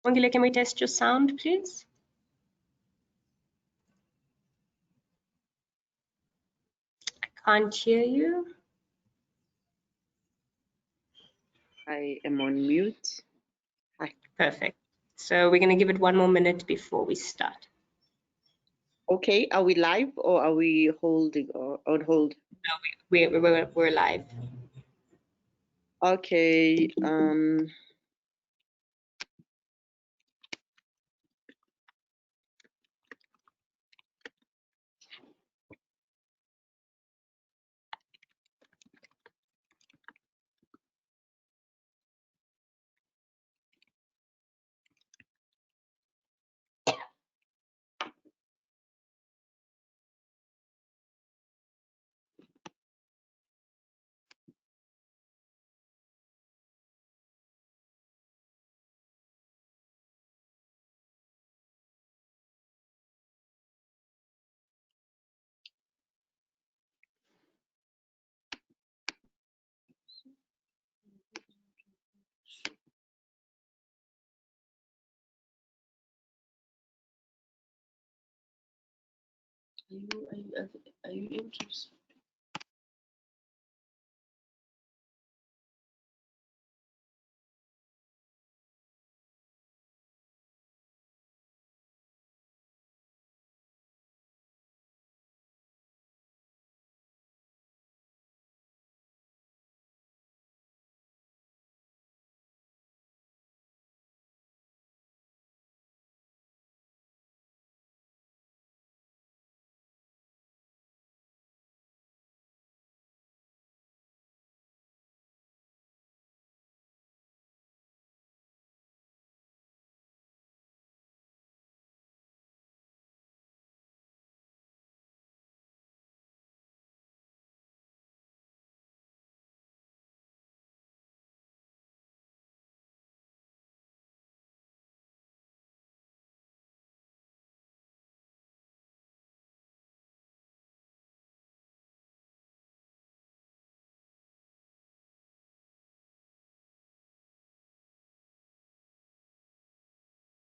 Sibongile, can we test your sound, please? I can't hear you. I am on mute. Hi. Perfect. So we're going to give it 1 more minute before we start. Okay, are we live or are we holding or on hold? No, we're live. Okay. Are you interested?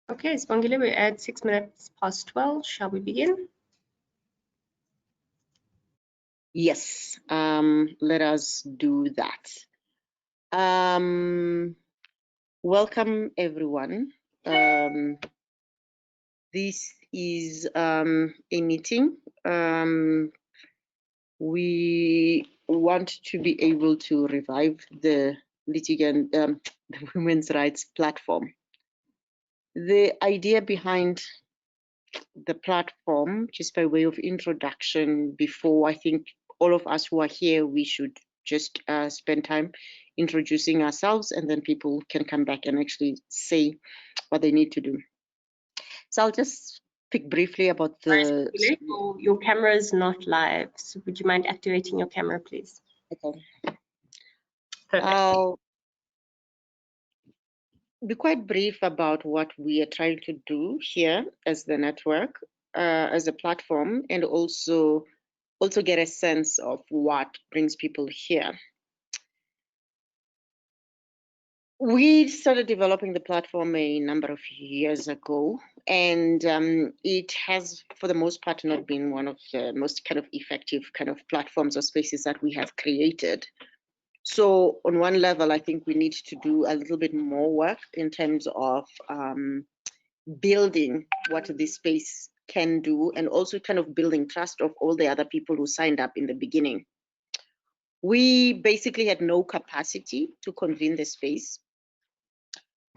Okay, Sibongile, we're at 6 minutes past 12. Shall we begin? Yes. Let us do that. Welcome everyone. This is a meeting. We want to be able to revive the litigant, the women's rights platform. The idea behind the platform, just by way of introduction, before I think all of us who are here, we should just spend time introducing ourselves, and then people can come back and actually say what they need to do. So I'll just speak briefly about the... Your camera is not live, so would you mind activating your camera, please? Okay. Perfect. I'll be quite brief about what we are trying to do here as the network, as a platform, and also get a sense of what brings people here. We started developing the platform a number of years ago, and it has, for the most part, not been one of the most kind of effective kind of platforms or spaces that we have created. So on one level, I think we need to do a little bit more work in terms of building what this space can do, and also kind of building trust of all the other people who signed up in the beginning. We basically had no capacity to convene the space.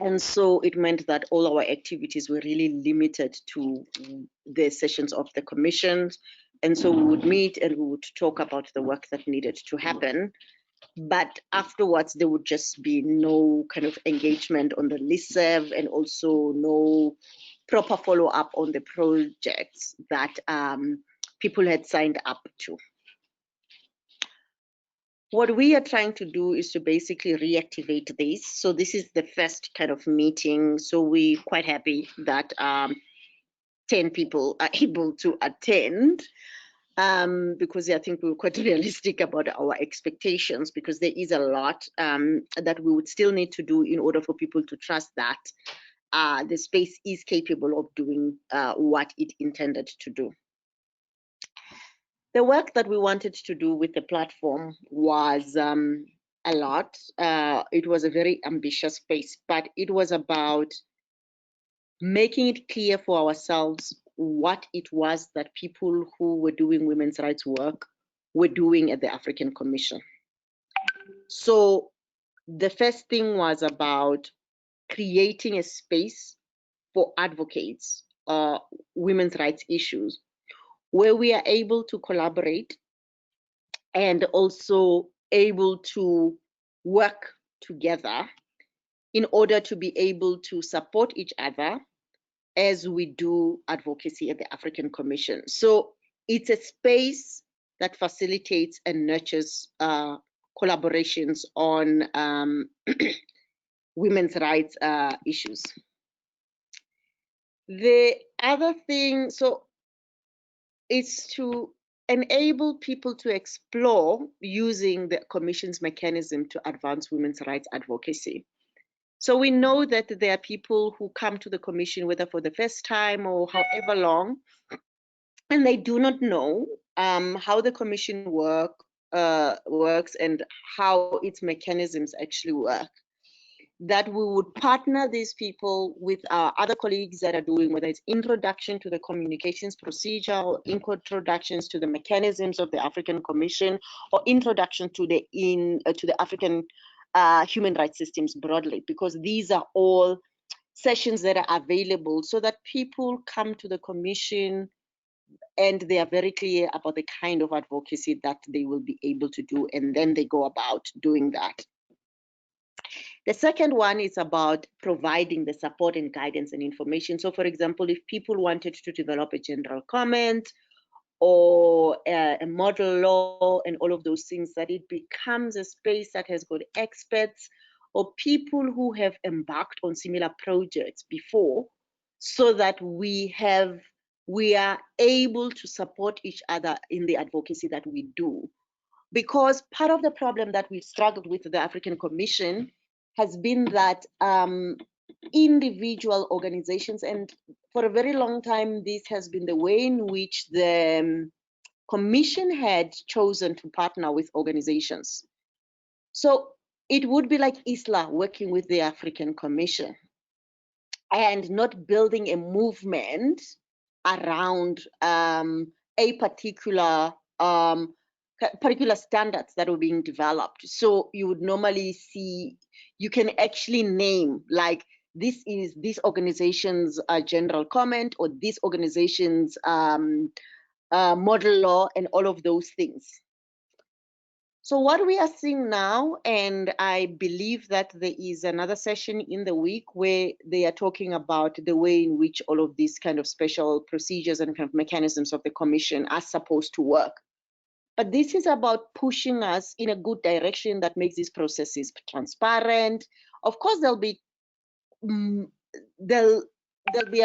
And so it meant that all our activities were really limited to the sessions of the commission. And so we would meet and we would talk about the work that needed to happen. But afterwards, there would just be no kind of engagement on the listserv, and also no proper follow-up on the projects that people had signed up to. What we are trying to do is to basically reactivate this. So this is the first kind of meeting. So we're quite happy that 10 people are able to attend, because I think we were quite realistic about our expectations, because there is a lot that we would still need to do in order for people to trust that the space is capable of doing what it intended to do. The work that we wanted to do with the platform was a lot. It was a very ambitious space, but it was about making it clear for ourselves what it was that people who were doing women's rights work were doing at the African Commission. So the first thing was about creating a space for advocates, women's rights issues, where we are able to collaborate and also able to work together in order to be able to support each other as we do advocacy at the African Commission. So it's a space that facilitates and nurtures collaborations on women's rights issues. The other thing, so it's to enable people to explore using the Commission's mechanism to advance women's rights advocacy. So we know that there are people who come to the Commission, whether for the first time or however long, and they do not know how the Commission works and how its mechanisms actually work. That we would partner these people with our other colleagues that are doing, whether it's introduction to the communications procedure or introductions to the mechanisms of the African Commission or introduction to the African human rights systems broadly, because these are all sessions that are available so that people come to the Commission and they are very clear about the kind of advocacy that they will be able to do, and then they go about doing that. The second one is about providing the support and guidance and information. So for example, if people wanted to develop a general comment or a model law and all of those things, that it becomes a space that has got experts or people who have embarked on similar projects before, so that we are able to support each other in the advocacy that we do. Because part of the problem that we've struggled with the African Commission has been that individual organizations, and for a very long time, this has been the way in which the Commission had chosen to partner with organizations. So it would be like ISLA working with the African Commission and not building a movement around a particular standards that were being developed. So you would normally see, you can actually name, like, this is this organization's general comment, or this organization's model law, and all of those things. So what we are seeing now, and I believe that there is another session in the week where they are talking about the way in which all of these kind of special procedures and kind of mechanisms of the Commission are supposed to work. But this is about pushing us in a good direction that makes these processes transparent. Of course, there'll be a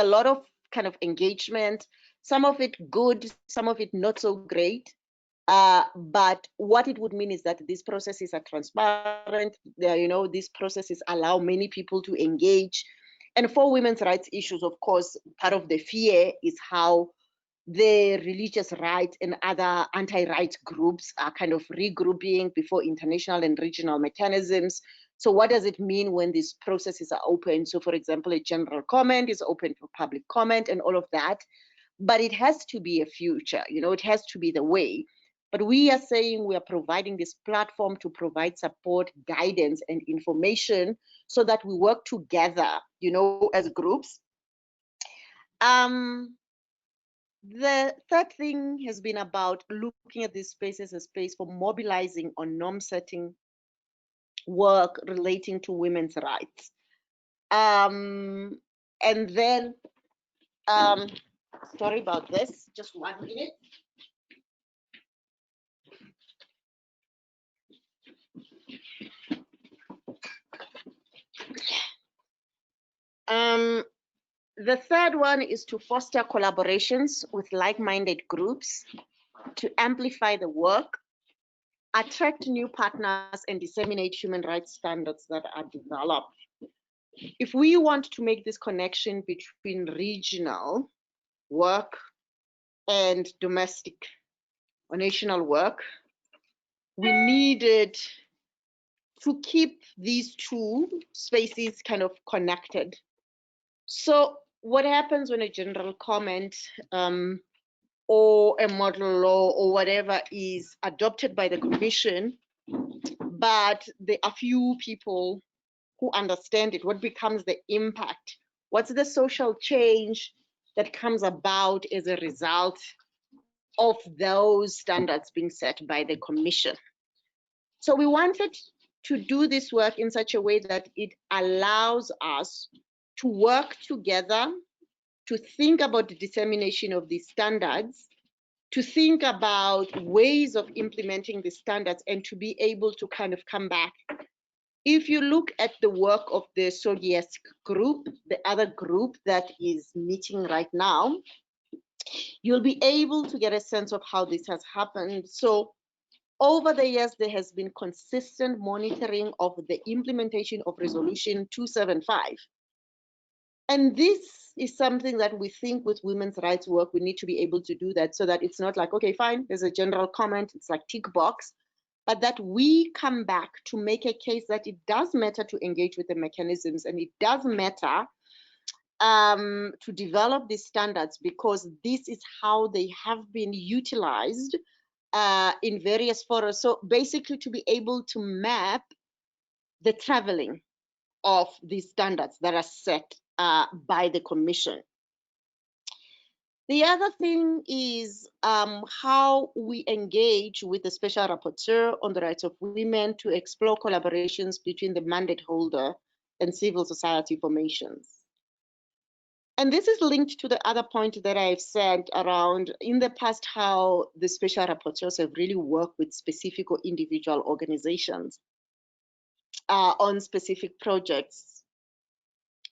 lot of kind of engagement, some of it good, some of it not so great. But what it would mean is that these processes are transparent. These processes allow many people to engage. And for women's rights issues, of course, part of the fear is how the religious rights and other anti-rights groups are kind of regrouping before international and regional mechanisms. So what does it mean when these processes are open? So for example, a general comment is open for public comment and all of that, but it has to be a future, it has to be the way. But we are saying we are providing this platform to provide support, guidance, and information so that we work together, as groups. The third thing has been about looking at this space as a space for mobilizing on norm-setting work relating to women's rights. And then, sorry about this, just 1 minute. The third one is to foster collaborations with like-minded groups to amplify the work, attract new partners, and disseminate human rights standards that are developed. if we want to make this connection between regional work and domestic or national work, we needed to keep these two spaces kind of connected. So what happens when a general comment or a model law or whatever is adopted by the commission, but there are few people who understand it? What becomes the impact? What's the social change that comes about as a result of those standards being set by the commission? So we wanted to do this work in such a way that it allows us to work together, to think about the dissemination of these standards, to think about ways of implementing the standards, and to be able to kind of come back. If you look at the work of the SOGIES group, the other group that is meeting right now, you'll be able to get a sense of how this has happened. So over the years, there has been consistent monitoring of the implementation of Resolution 275. And this is something that we think with women's rights work, we need to be able to do that so that it's not like, okay, fine, there's a general comment, it's like tick box, but that we come back to make a case that it does matter to engage with the mechanisms, and it does matter to develop these standards, because this is how they have been utilized in various fora. So basically to be able to map the traveling of these standards that are set by the commission. The other thing is how we engage with the Special Rapporteur on the Rights of Women to explore collaborations between the mandate holder and civil society formations. And this is linked to the other point that I've said around in the past, how the Special Rapporteurs have really worked with specific or individual organizations on specific projects.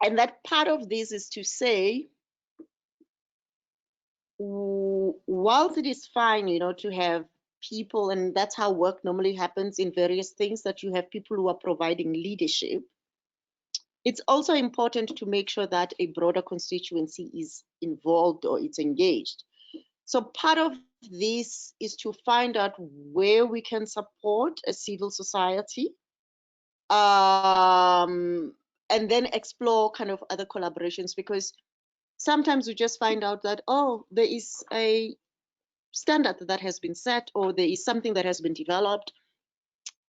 And that part of this is to say, whilst it is fine, you know, to have people, and that's how work normally happens in various things, that you have people who are providing leadership, it's also important to make sure that a broader constituency is involved or it's engaged. So part of this is to find out where we can support a civil society, and then explore kind of other collaborations, because sometimes we just find out that, oh, there is a standard that has been set, or there is something that has been developed,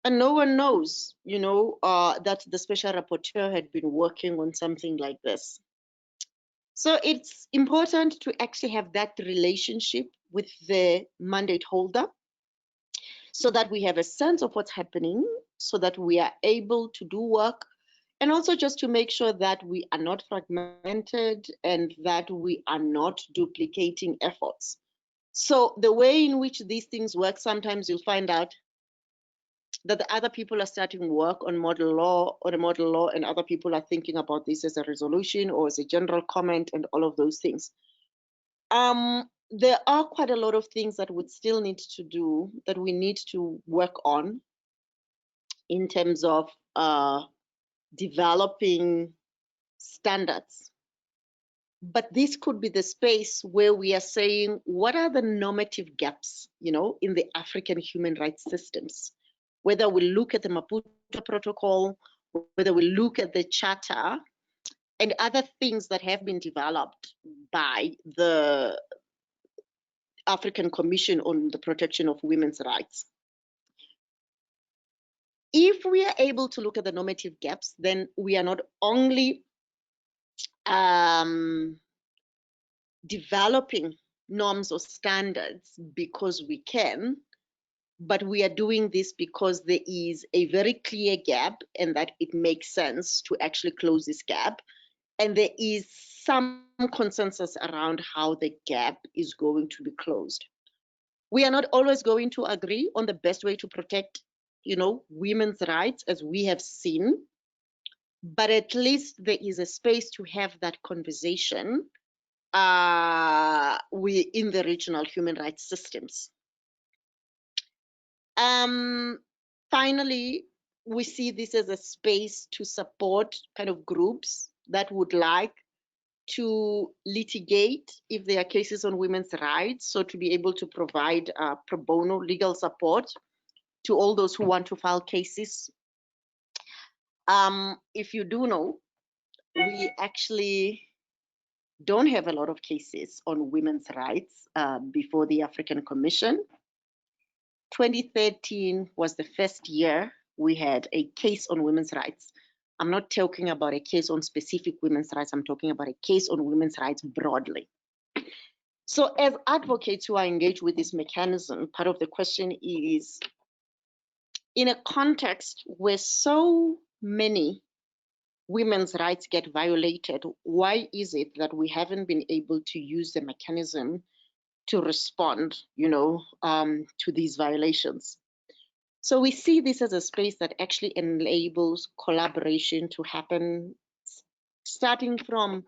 and no one knows, you know, that the Special Rapporteur had been working on something like this. So it's important to actually have that relationship with the mandate holder, so that we have a sense of what's happening, so that we are able to do work, and also just to make sure that we are not fragmented and that we are not duplicating efforts. So the way in which these things work, sometimes you'll find out that the other people are starting work on model law or a model law, and other people are thinking about this as a resolution or as a general comment and all of those things. There are quite a lot of things that would still need to do, that we need to work on in terms of developing standards. But this could be the space where we are saying, what are the normative gaps, you know, in the African human rights systems? Whether we look at the Maputo Protocol, whether we look at the Charter and other things that have been developed by the African Commission on the Protection of Women's Rights. If we are able to look at the normative gaps, then we are not only developing norms or standards because we can, but we are doing this because there is a very clear gap, and that it makes sense to actually close this gap. And there is some consensus around how the gap is going to be closed. We are not always going to agree on the best way to protect, you know, women's rights, as we have seen, but at least there is a space to have that conversation in the regional human rights systems. Finally, we see this as a space to support kind of groups that would like to litigate if there are cases on women's rights, so to be able to provide pro bono legal support to all those who want to file cases. If you do know, we actually don't have a lot of cases on women's rights before the African Commission. 2013 was the first year we had a case on women's rights. I'm not talking about a case on specific women's rights, I'm talking about a case on women's rights broadly. So as advocates who are engaged with this mechanism, part of the question is, in a context where so many women's rights get violated, why is it that we haven't been able to use the mechanism to respond, to these violations? So we see this as a space that actually enables collaboration to happen, starting from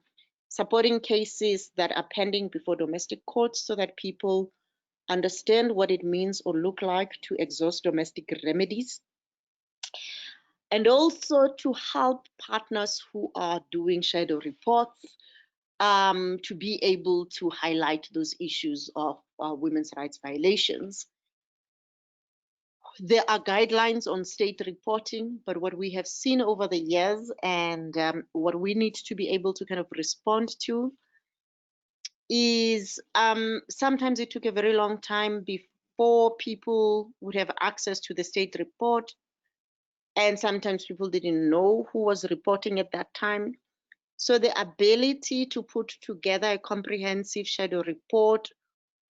supporting cases that are pending before domestic courts so that people understand what it means or look like to exhaust domestic remedies, and also to help partners who are doing shadow reports to be able to highlight those issues of women's rights violations. There are guidelines on state reporting, but what we have seen over the years and what we need to be able to kind of respond to is sometimes it took a very long time before people would have access to the state report, and sometimes people didn't know who was reporting at that time. So the ability to put together a comprehensive shadow report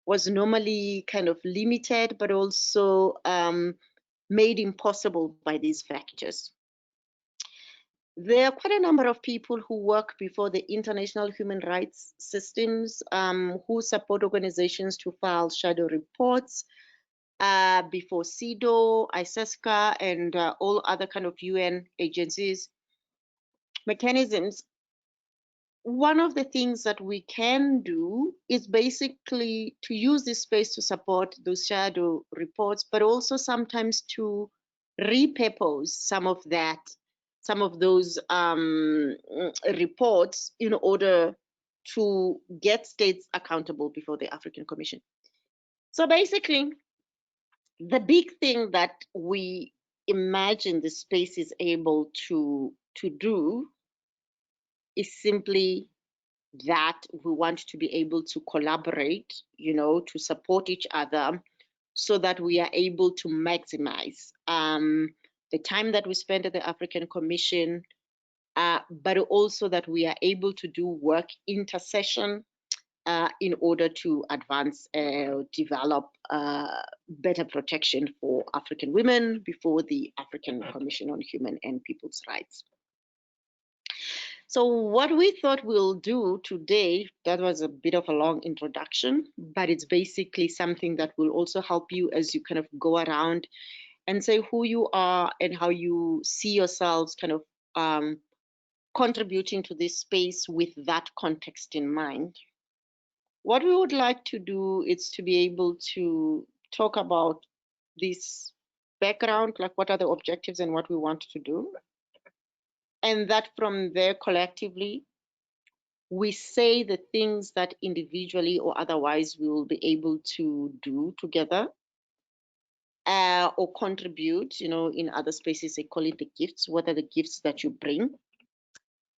was normally kind of limited, but also made impossible by these factors. There are quite a number of people who work before the international human rights systems who support organizations to file shadow reports before CEDAW, ISESCA, and all other kind of UN agencies, mechanisms. One of the things that we can do is basically to use this space to support those shadow reports, but also sometimes to repurpose some of those reports in order to get states accountable before the African Commission. So basically, the big thing that we imagine the space is able to do is simply that we want to be able to collaborate, to support each other so that we are able to maximize the time that we spend at the African Commission, but also that we are able to do work intersession in order to advance, develop better protection for African women before the African Commission on Human and People's Rights. So what we thought we'll do today, that was a bit of a long introduction, but it's basically something that will also help you as you kind of go around and say who you are and how you see yourselves kind of contributing to this space with that context in mind. What we would like to do is to be able to talk about this background, like what are the objectives and what we want to do. And that from there, collectively, we say the things that individually or otherwise we will be able to do together or contribute, in other spaces, they call it the gifts. What are the gifts that you bring?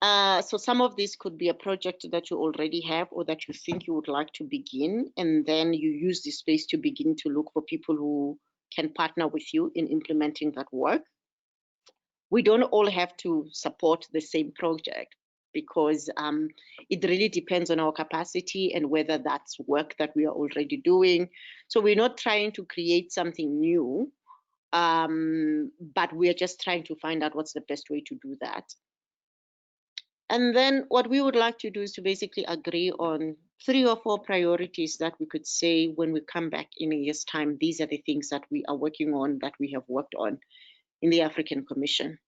So some of this could be a project that you already have or that you think you would like to begin, and then you use this space to begin to look for people who can partner with you in implementing that work. We don't all have to support the same project because it really depends on our capacity and whether that's work that we are already doing. So we're not trying to create something new, but we are just trying to find out what's the best way to do that. And then what we would like to do is to basically agree on 3 or 4 priorities that we could say when we come back in a year's time, these are the things that we are working on, that we have worked on in the African Commission.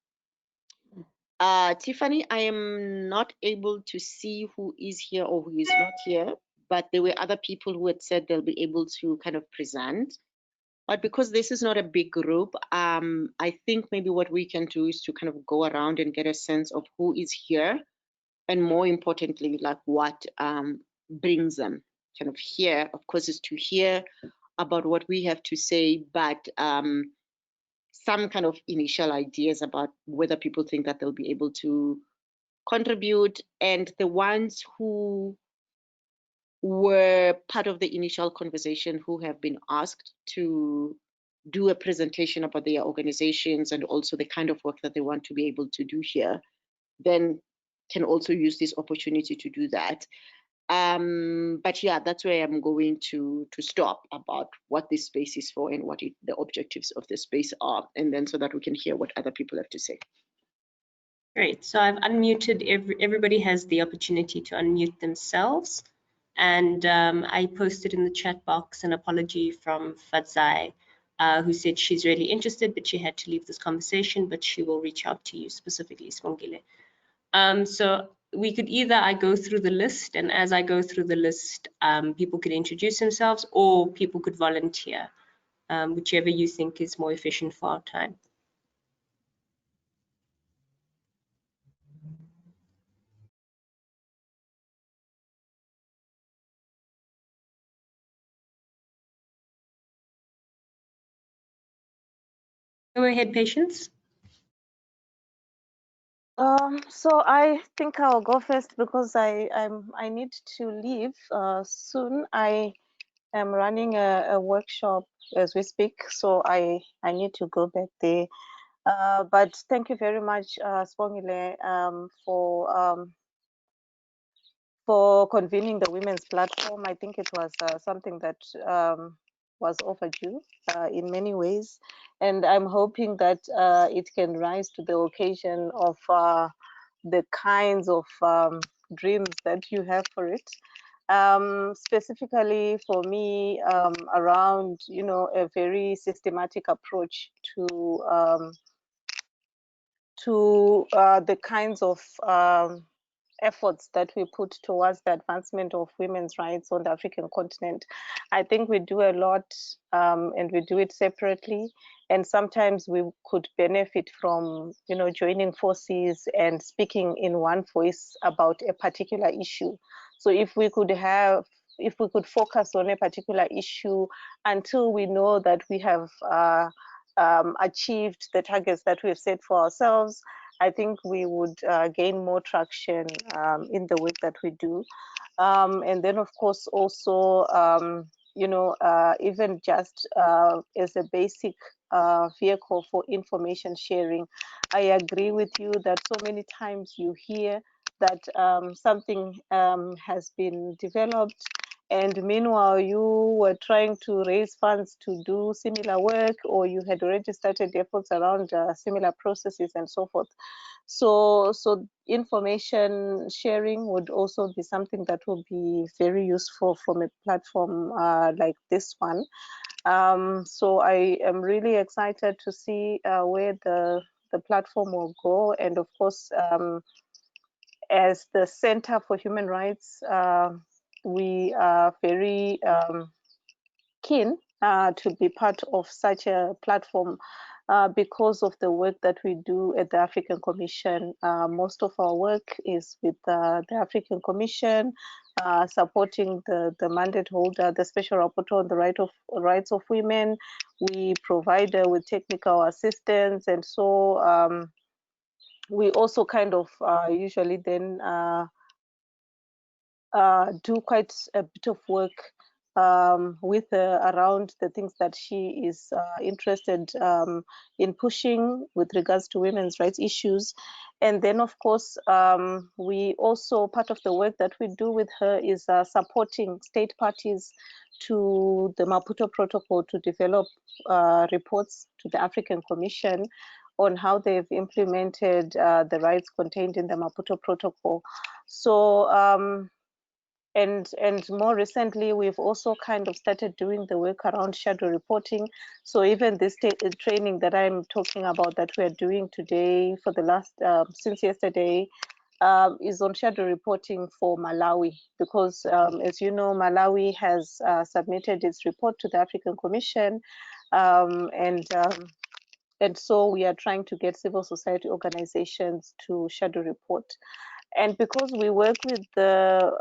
Tiffany, I am not able to see who is here or who is not here, but there were other people who had said they'll be able to kind of present. But because this is not a big group, I think maybe what we can do is to kind of go around and get a sense of who is here, and more importantly, like what brings them kind of here. Of course, is to hear about what we have to say, but some kind of initial ideas about whether people think that they'll be able to contribute. And the ones who were part of the initial conversation, who have been asked to do a presentation about their organizations and also the kind of work that they want to be able to do here, then can also use this opportunity to do that. But yeah, that's where I'm going to stop about what this space is for and what the objectives of the space are, and then so that we can hear what other people have to say. Great. So I've unmuted. Everybody has the opportunity to unmute themselves. And I posted in the chat box an apology from Fadzai, who said she's really interested, but she had to leave this conversation, but she will reach out to you specifically, Sibongile. So we could either I go through the list, and as I go through the list, people could introduce themselves or people could volunteer, whichever you think is more efficient for our time. Go ahead, Patience. So I think I'll go first because I need to leave soon. I am running a workshop as we speak, so I need to go back there. But thank you very much, Sibongile, for convening the women's platform. I think it was something that was overdue in many ways, and I'm hoping that it can rise to the occasion of the kinds of dreams that you have for it. Specifically for me, around a very systematic approach to the kinds of efforts that we put towards the advancement of women's rights on the African continent. I think we do a lot and we do it separately, and sometimes we could benefit from joining forces and speaking in one voice about a particular issue. So if we could focus on a particular issue until we know that we have achieved the targets that we have set for ourselves, I think we would gain more traction in the work that we do. And then, of course, also, even just as a basic vehicle for information sharing, I agree with you that so many times you hear that something has been developed, and meanwhile you were trying to raise funds to do similar work, or you had already started efforts around similar processes and so forth. So information sharing would also be something that will be very useful from a platform like this one. So I am really excited to see where the platform will go, and of course, as the Center for Human Rights, we are very keen to be part of such a platform because of the work that we do at the African Commission. Most of our work is with the African Commission, supporting the mandate holder, the Special Rapporteur on the rights of women. We provide with technical assistance, and so we also kind of usually then do quite a bit of work with around the things that she is interested in pushing with regards to women's rights issues. And then, of course, we also, part of the work that we do with her is supporting state parties to the Maputo Protocol to develop reports to the African Commission on how they've implemented the rights contained in the Maputo Protocol. So and more recently, we've also kind of started doing the work around shadow reporting. So even this training that I'm talking about that we're doing today for the last, since yesterday, is on shadow reporting for Malawi, because as you know, Malawi has submitted its report to the African Commission And so we are trying to get civil society organizations to shadow report. And because we work with the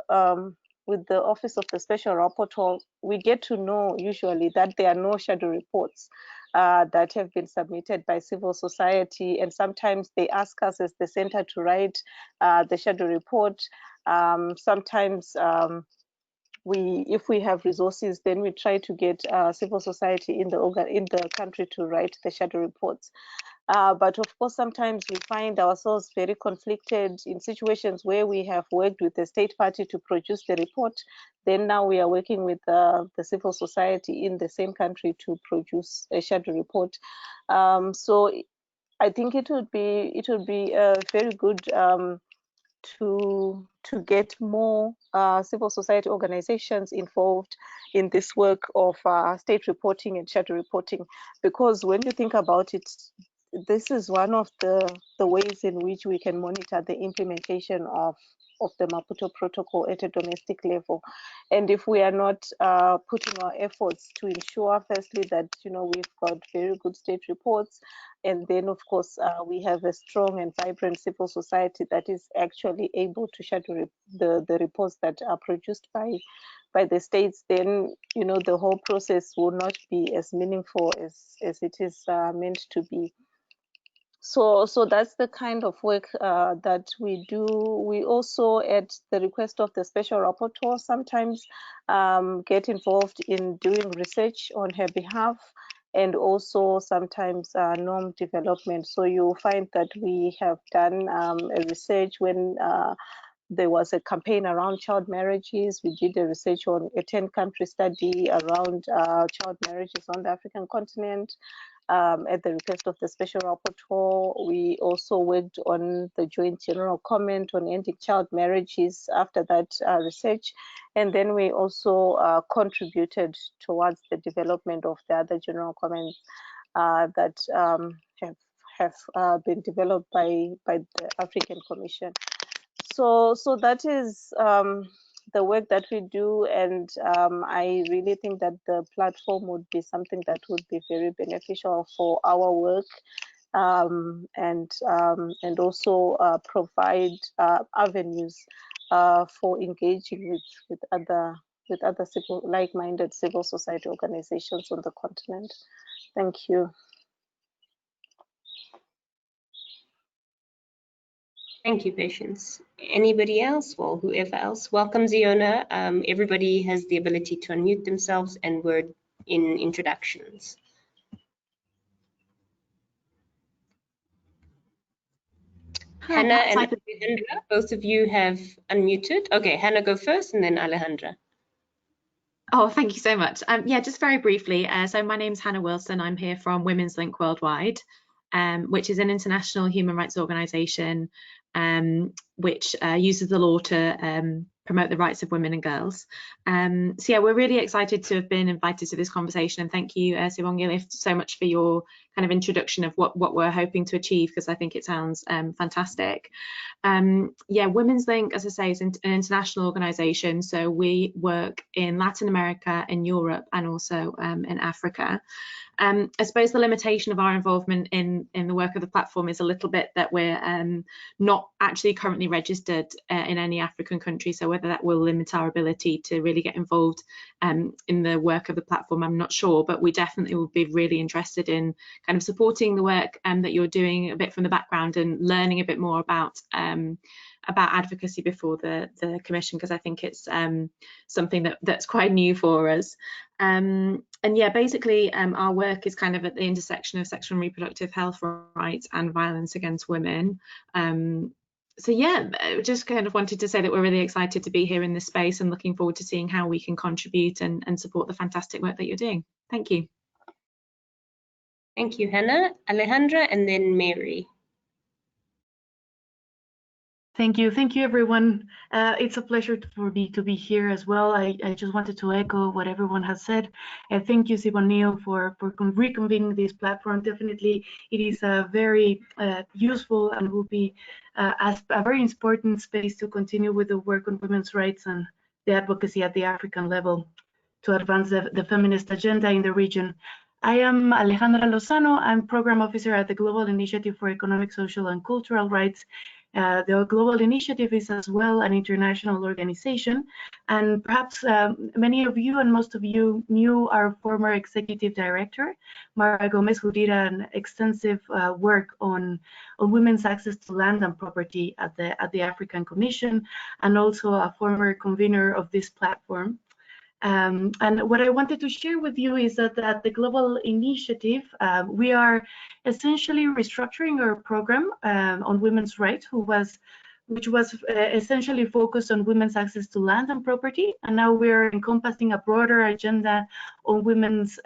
Office of the Special Rapporteur, we get to know usually that there are no shadow reports that have been submitted by civil society, and sometimes they ask us as the center to write the shadow report. Sometimes if we have resources, then we try to get civil society in the country to write the shadow reports. But of course, sometimes we find ourselves very conflicted in situations where we have worked with the state party to produce the report. Then now we are working with the civil society in the same country to produce a shadow report. So I think it would be very good to get more civil society organizations involved in this work of state reporting and shadow reporting, because when you think about it, this is one of the ways in which we can monitor the implementation of the Maputo Protocol at a domestic level. And if we are not putting our efforts to ensure, firstly, that we've got very good state reports, and then of course we have a strong and vibrant civil society that is actually able to shadow the reports that are produced by the states, then the whole process will not be as meaningful as it is meant to be. So that's the kind of work that we do. We also, at the request of the special rapporteur, sometimes get involved in doing research on her behalf, and also sometimes norm development. So you'll find that we have done a research when there was a campaign around child marriages. We did a research on a 10-country study around child marriages on the African continent. At the request of the special rapporteur, we also worked on the joint general comment on ending child marriages after that research. And then we also contributed towards the development of the other general comments that have been developed by the African Commission. So that is the work that we do, and I really think that the platform would be something that would be very beneficial for our work, and also provide avenues for engaging with other like-minded civil society organizations on the continent. Thank you. Thank you, Patience. Anybody else? Well, whoever else. Welcome, Ziona. Everybody has the ability to unmute themselves, and we're in introductions. Hannah and Alejandra, both of you have unmuted. Okay, Hannah, go first, and then Alejandra. Oh, thank you so much. Yeah, just very briefly. So my name's Hannah Wilson. I'm here from Women's Link Worldwide, which is an international human rights organisation which uses the law to promote the rights of women and girls. So yeah, we're really excited to have been invited to this conversation, and thank you, Sibongile, so much for your kind of introduction of what we're hoping to achieve, because I think it sounds fantastic. Yeah, Women's Link, as I say, is an international organisation, so we work in Latin America, in Europe, and also in Africa. I suppose the limitation of our involvement in the work of the platform is a little bit that we're not actually currently registered in any African country, so whether that will limit our ability to really get involved in the work of the platform, I'm not sure, but we definitely will be really interested in kind of supporting the work that you're doing a bit from the background, and learning a bit more about advocacy before the commission, because I think it's something that's quite new for us. And yeah, basically our work is kind of at the intersection of sexual and reproductive health rights and violence against women. So yeah, just kind of wanted to say that we're really excited to be here in this space, and looking forward to seeing how we can contribute and support the fantastic work that you're doing. Thank you. Thank you, Hannah. Alejandra, and then Mary. Thank you everyone. It's a pleasure for me to be here as well. I just wanted to echo what everyone has said. Thank you, Sibongile, for reconvening this platform. Definitely, it is a very useful and will be a very important space to continue with the work on women's rights and the advocacy at the African level to advance the feminist agenda in the region. I am Alejandra Lozano. I'm Program Officer at the Global Initiative for Economic, Social, and Cultural Rights. The Global Initiative is as well an international organization, and perhaps many of you and most of you knew our former Executive Director, Mara Gomez, who did an extensive work on women's access to land and property at the African Commission, and also a former convener of this platform. And what I wanted to share with you is that at the Global Initiative, we are essentially restructuring our program on women's rights, which was essentially focused on women's access to land and property. And now we're encompassing a broader agenda on women's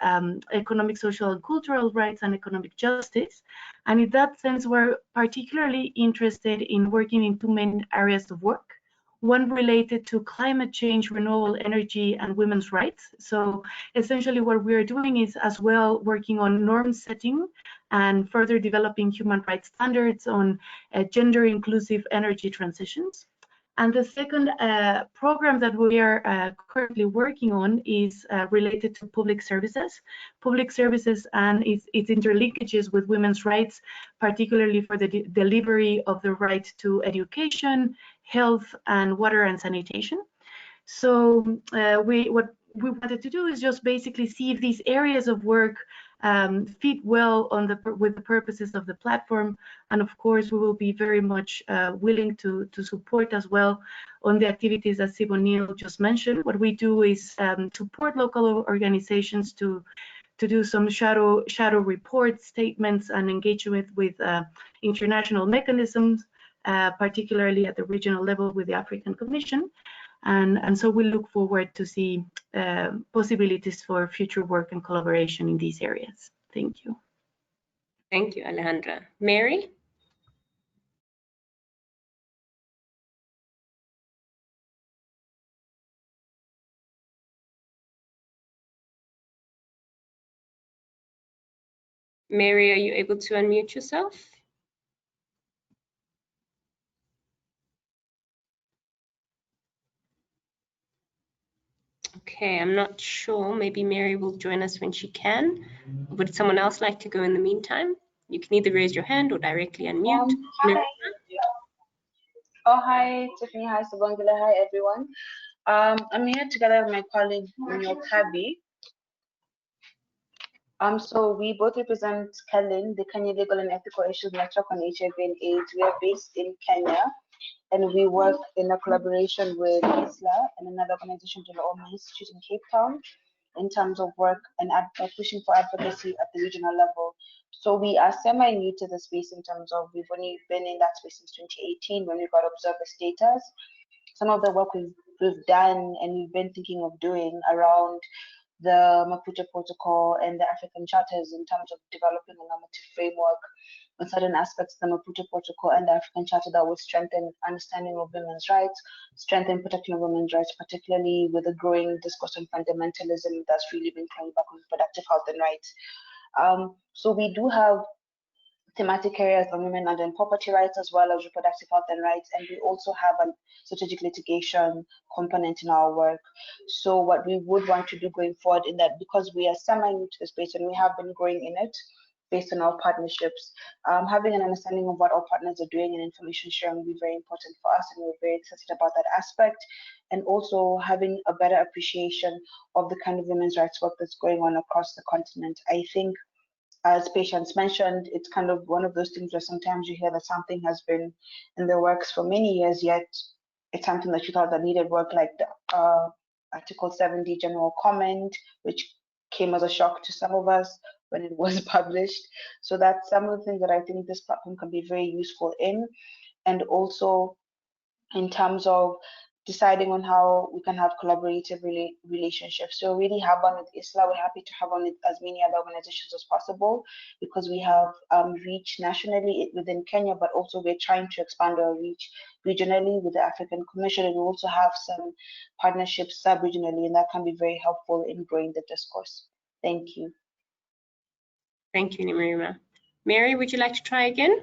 economic, social, and cultural rights and economic justice. And in that sense, we're particularly interested in working in two main areas of work. One related to climate change, renewable energy, and women's rights. So essentially what we're doing is as well working on norm setting and further developing human rights standards on gender inclusive energy transitions. And the second program that we are currently working on is related to public services and its interlinkages with women's rights, particularly for the delivery of the right to education, health, and water and sanitation. So what we wanted to do is just basically see if these areas of work fit well with the purposes of the platform. And of course, we will be very much willing to support as well on the activities that Sibongile just mentioned. What we do is support local organizations to do some shadow report statements and engagement with international mechanisms, particularly at the regional level with the African Commission. And so we look forward to see possibilities for future work and collaboration in these areas. Thank you. Thank you, Alejandra. Mary? Mary, are you able to unmute yourself? Okay, I'm not sure. Maybe Mary will join us when she can. Would someone else like to go in the meantime? You can either raise your hand or directly unmute. Hi. Oh, hi, Tiffany. Hi, Sibongile. Hi, everyone. I'm here together with my colleague, Nyokabi. So we both represent KELIN, the Kenya Legal and Ethical Issues Network on HIV and AIDS. We are based in Kenya, and we work in a collaboration with ISLA and another organization, the Oma Institute in Cape Town, in terms of work and pushing for advocacy at the regional level. So we are semi-new to the space in terms of we've only been in that space since 2018 when we got observer status. Some of the work we've done and we've been thinking of doing around the Maputo Protocol and the African Charters in terms of developing a normative framework on certain aspects of the Maputo Protocol and the African Charter that will strengthen understanding of women's rights, strengthen protection of women's rights, particularly with the growing discourse on fundamentalism that's really been coming back on reproductive health and rights. So we do have thematic areas on women and property rights as well as reproductive health and rights, and we also have a strategic litigation component in our work. So what we would want to do going forward in that, because we are semi-new to the space and we have been growing in it based on our partnerships, having an understanding of what our partners are doing and information sharing will be very important for us, and we're very excited about that aspect, and also having a better appreciation of the kind of women's rights work that's going on across the continent. I think, as Patience mentioned, it's kind of one of those things where sometimes you hear that something has been in the works for many years, yet it's something that you thought that needed work, like the Article 70 general comment, which came as a shock to some of us when it was published. So that's some of the things that I think this platform can be very useful in, and also in terms of deciding on how we can have collaborative relationships. So really have one with ISLA. We're happy to have on with as many other organizations as possible, because we have reach nationally within Kenya, but also we're trying to expand our reach regionally with the African Commission, and we also have some partnerships sub-regionally, and that can be very helpful in growing the discourse. Thank you. Thank you, Nimarima. Mary, would you like to try again?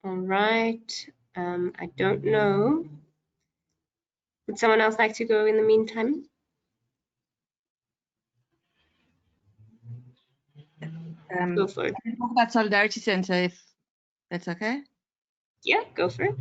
All right. I don't know. Would someone else like to go in the meantime? Go for it. Talk about Solidarity Center, if that's okay. Yeah, go for it.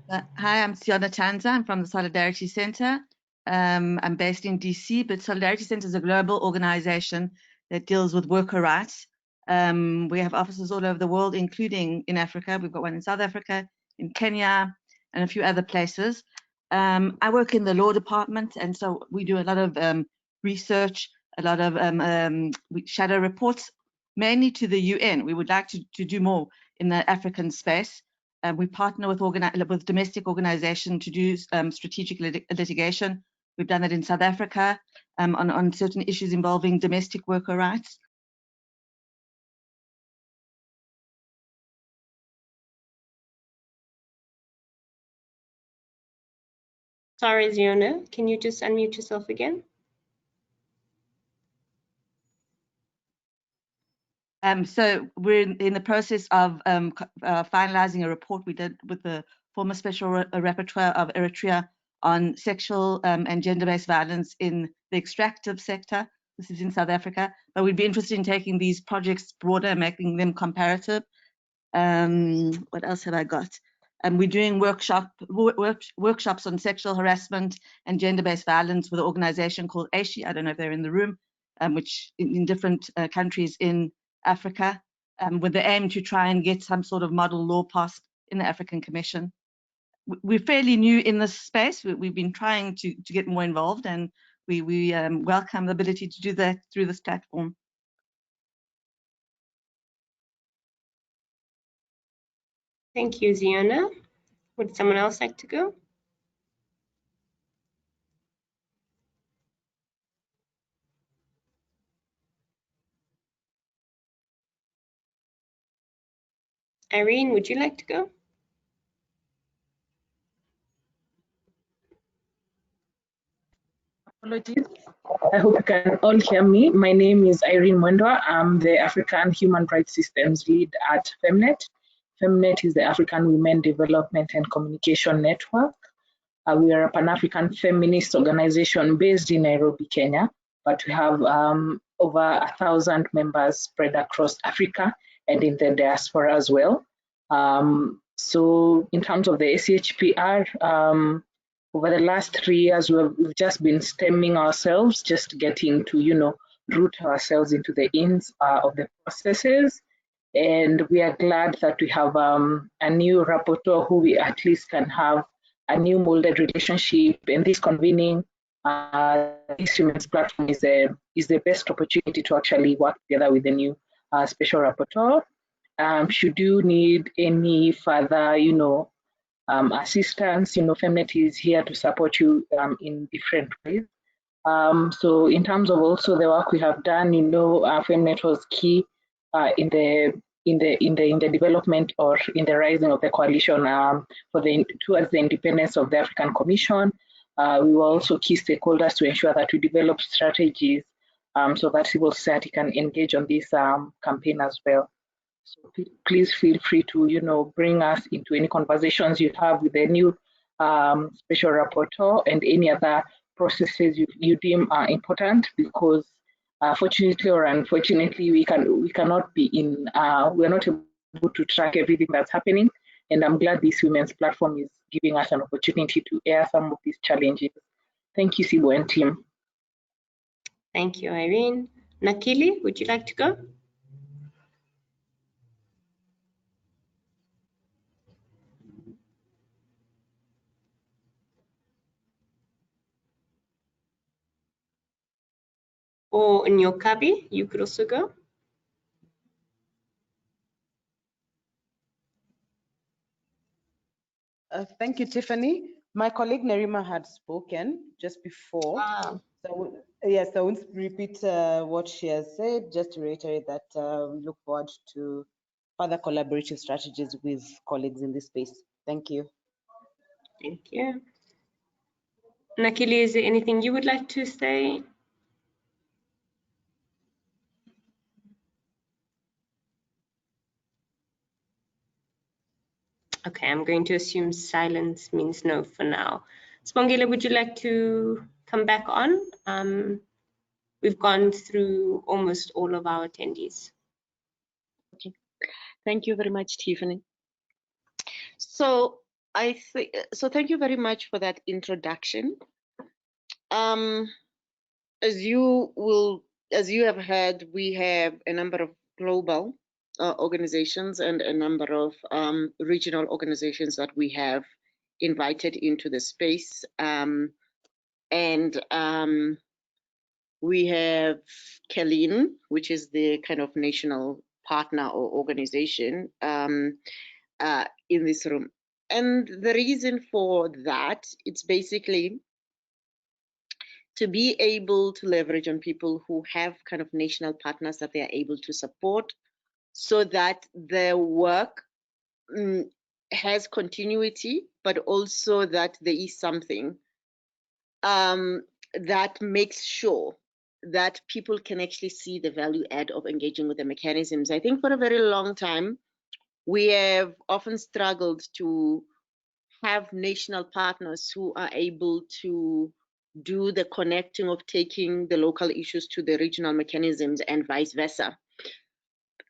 Hi, I'm Siona Chanza. I'm from the Solidarity Center. I'm based in DC, but Solidarity Center is a global organization that deals with worker rights. We have offices all over the world, including in Africa. We've got one in South Africa, in Kenya, and a few other places. I work in the law department, and so we do a lot of research, a lot of shadow reports, mainly to the UN. We would like to do more in the African space. We partner with domestic organizations to do strategic litigation. We've done that in South Africa on certain issues involving domestic worker rights. Sorry, Ziona, can you just unmute yourself again? So we're in the process of finalizing a report we did with the former Special Rapporteur of Eritrea on sexual and gender-based violence in the extractive sector. This is in South Africa, but we'd be interested in taking these projects broader and making them comparative. What else have I got? We're doing workshops on sexual harassment and gender-based violence with an organization called ASHI. I don't know if they're in the room, which in different countries in Africa, with the aim to try and get some sort of model law passed in the African Commission. We're fairly new in this space. We've been trying to get more involved, and we welcome the ability to do that through this platform. Thank you, Ziona. Would someone else like to go? Irene, would you like to go? Apologies. I hope you can all hear me. My name is Irene Mwendwa. I'm the African Human Rights Systems Lead at FEMNET. FEMNET is the African Women Development and Communication Network. We are a Pan-African feminist organization based in Nairobi, Kenya, but we have over 1,000 members spread across Africa and in the diaspora as well. So in terms of the ACHPR, over the last 3 years, we've just been stemming ourselves, just getting to, root ourselves into the ins of the processes. And we are glad that we have a new rapporteur who we at least can have a new molded relationship. And this convening this women's platform is the best opportunity to actually work together with the new special rapporteur. Should you need any further, assistance, FEMNET is here to support you in different ways. So in terms of also the work we have done, FEMNET was key in the development or in the rising of the coalition towards the independence of the African Commission. We were also key stakeholders to ensure that we develop strategies so that civil society can engage on this campaign as well. So please feel free to, bring us into any conversations you have with the new special rapporteur and any other processes you deem are important, because fortunately or unfortunately, we cannot be we're not able to track everything that's happening. And I'm glad this women's platform is giving us an opportunity to air some of these challenges. Thank you, Sibo and team. Thank you, Irene. Nakili, would you like to go? Or Nyokabi, you could also go. Thank you, Tiffany. My colleague Nerima had spoken just before. Wow. So yes, I won't repeat what she has said, just to reiterate that we look forward to further collaborative strategies with colleagues in this space. Thank you. Thank you. Nakili, is there anything you would like to say? Okay, I'm going to assume silence means no for now. Sibongile, would you like to come back on? We've gone through almost all of our attendees. Okay, thank you very much, Tiffany. So thank you very much for that introduction. As you have heard, we have a number of global organizations and a number of regional organizations that we have invited into the space. We have Kelin, which is the kind of national partner or organization in this room. And the reason for that, it's basically to be able to leverage on people who have kind of national partners that they are able to support so that their work has continuity, but also that there is something that makes sure that people can actually see the value add of engaging with the mechanisms. I think for a very long time, we have often struggled to have national partners who are able to do the connecting of taking the local issues to the regional mechanisms and vice versa.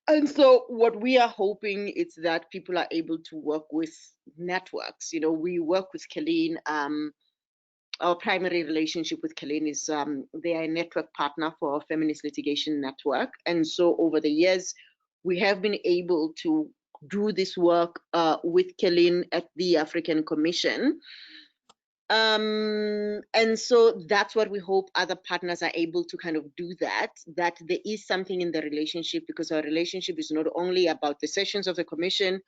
And so what we are hoping is that people are able to work with networks. You know, we work with Kelin. Our primary relationship with Kelin is they are a network partner for our feminist litigation network. And so over the years, we have been able to do this work with Kelin at the African Commission. And so that's what we hope other partners are able to kind of do, that there is something in the relationship, because our relationship is not only about the sessions of the commission,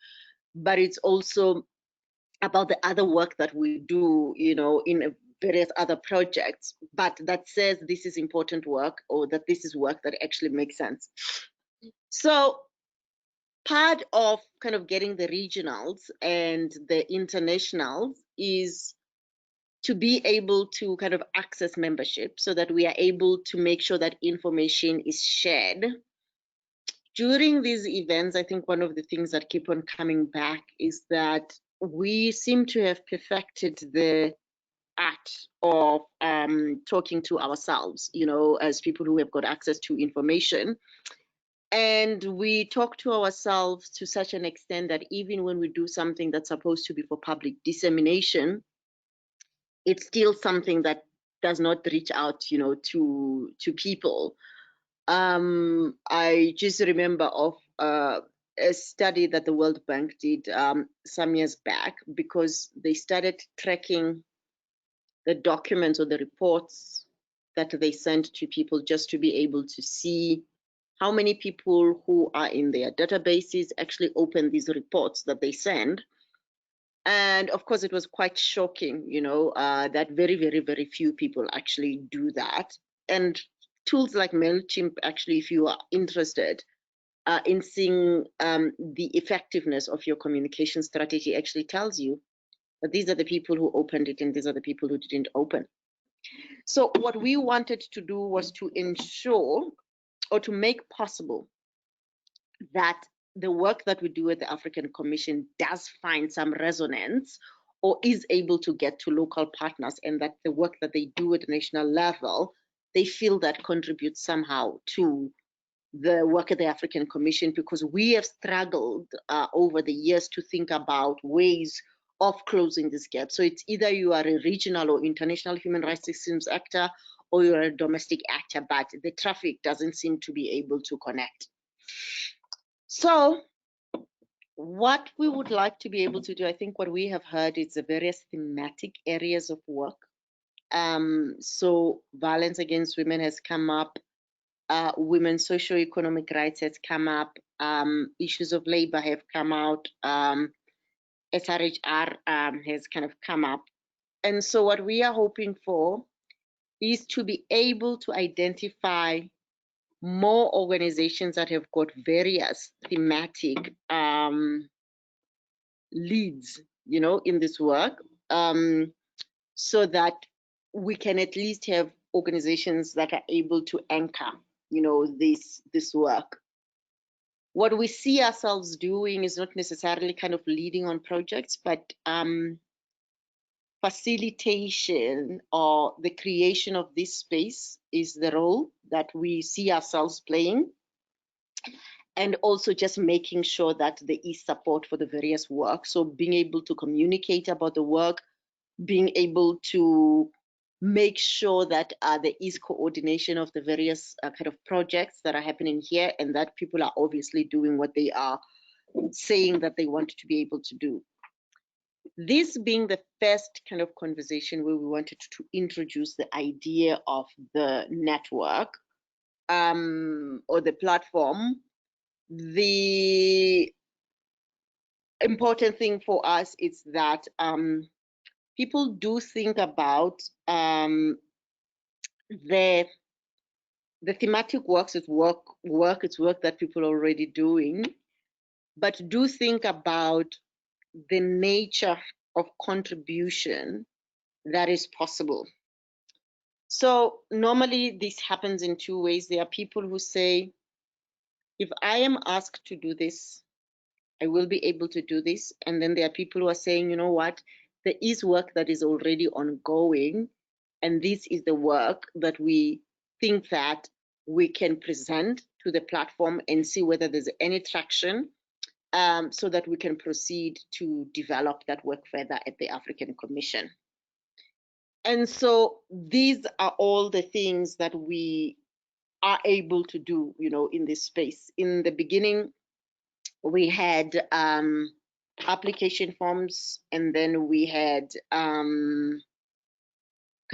but it's also about the other work that we do, you know, in various other projects, but that says this is important work, or that this is work that actually makes sense. So part of kind of getting the regionals and the internationals is to be able to kind of access membership so that we are able to make sure that information is shared. During these events, I think one of the things that keep on coming back is that we seem to have perfected the art of talking to ourselves, you know, as people who have got access to information. And we talk to ourselves to such an extent that even when we do something that's supposed to be for public dissemination, it's still something that does not reach out, you know, to people. I just remember of a study that the World Bank did some years back, because they started tracking the documents or the reports that they sent to people, just to be able to see how many people who are in their databases actually open these reports that they send. And of course, it was quite shocking, you know, that very, very, very few people actually do that. And tools like MailChimp, actually, if you are interested in seeing the effectiveness of your communication strategy, actually tells you that these are the people who opened it and these are the people who didn't open. So what we wanted to do was to ensure, or to make possible, that the work that we do at the African Commission does find some resonance or is able to get to local partners, and that the work that they do at the national level, they feel that contributes somehow to the work at the African Commission, because we have struggled over the years to think about ways of closing this gap. So it's either you are a regional or international human rights systems actor, or you're a domestic actor, but the traffic doesn't seem to be able to connect. So what we would like to be able to do, I think what we have heard is the various thematic areas of work. So violence against women has come up, women's socio-economic rights has come up, issues of labor have come out, SRHR has kind of come up. And so what we are hoping for is to be able to identify more organizations that have got various thematic leads, you know, in this work, so that we can at least have organizations that are able to anchor, you know, this work. What we see ourselves doing is not necessarily kind of leading on projects, but facilitation or the creation of this space is the role that we see ourselves playing. And also just making sure that there is support for the various work. So being able to communicate about the work, being able to make sure that there is coordination of the various kind of projects that are happening here, and that people are obviously doing what they are saying that they want to be able to do. This being the first kind of conversation where we wanted to introduce the idea of the network or the platform, the important thing for us is that people do think about the thematic works is work that people are already doing, but do think about the nature of contribution that is possible. So normally this happens in two ways. There are people who say, if I am asked to do this, I will be able to do this. And then there are people who are saying, you know what, there is work that is already ongoing, and this is the work that we think that we can present to the platform and see whether there's any traction, so that we can proceed to develop that work further at the African Commission. And so these are all the things that we are able to do, you know, in this space. In the beginning, we had application forms, and then we had kind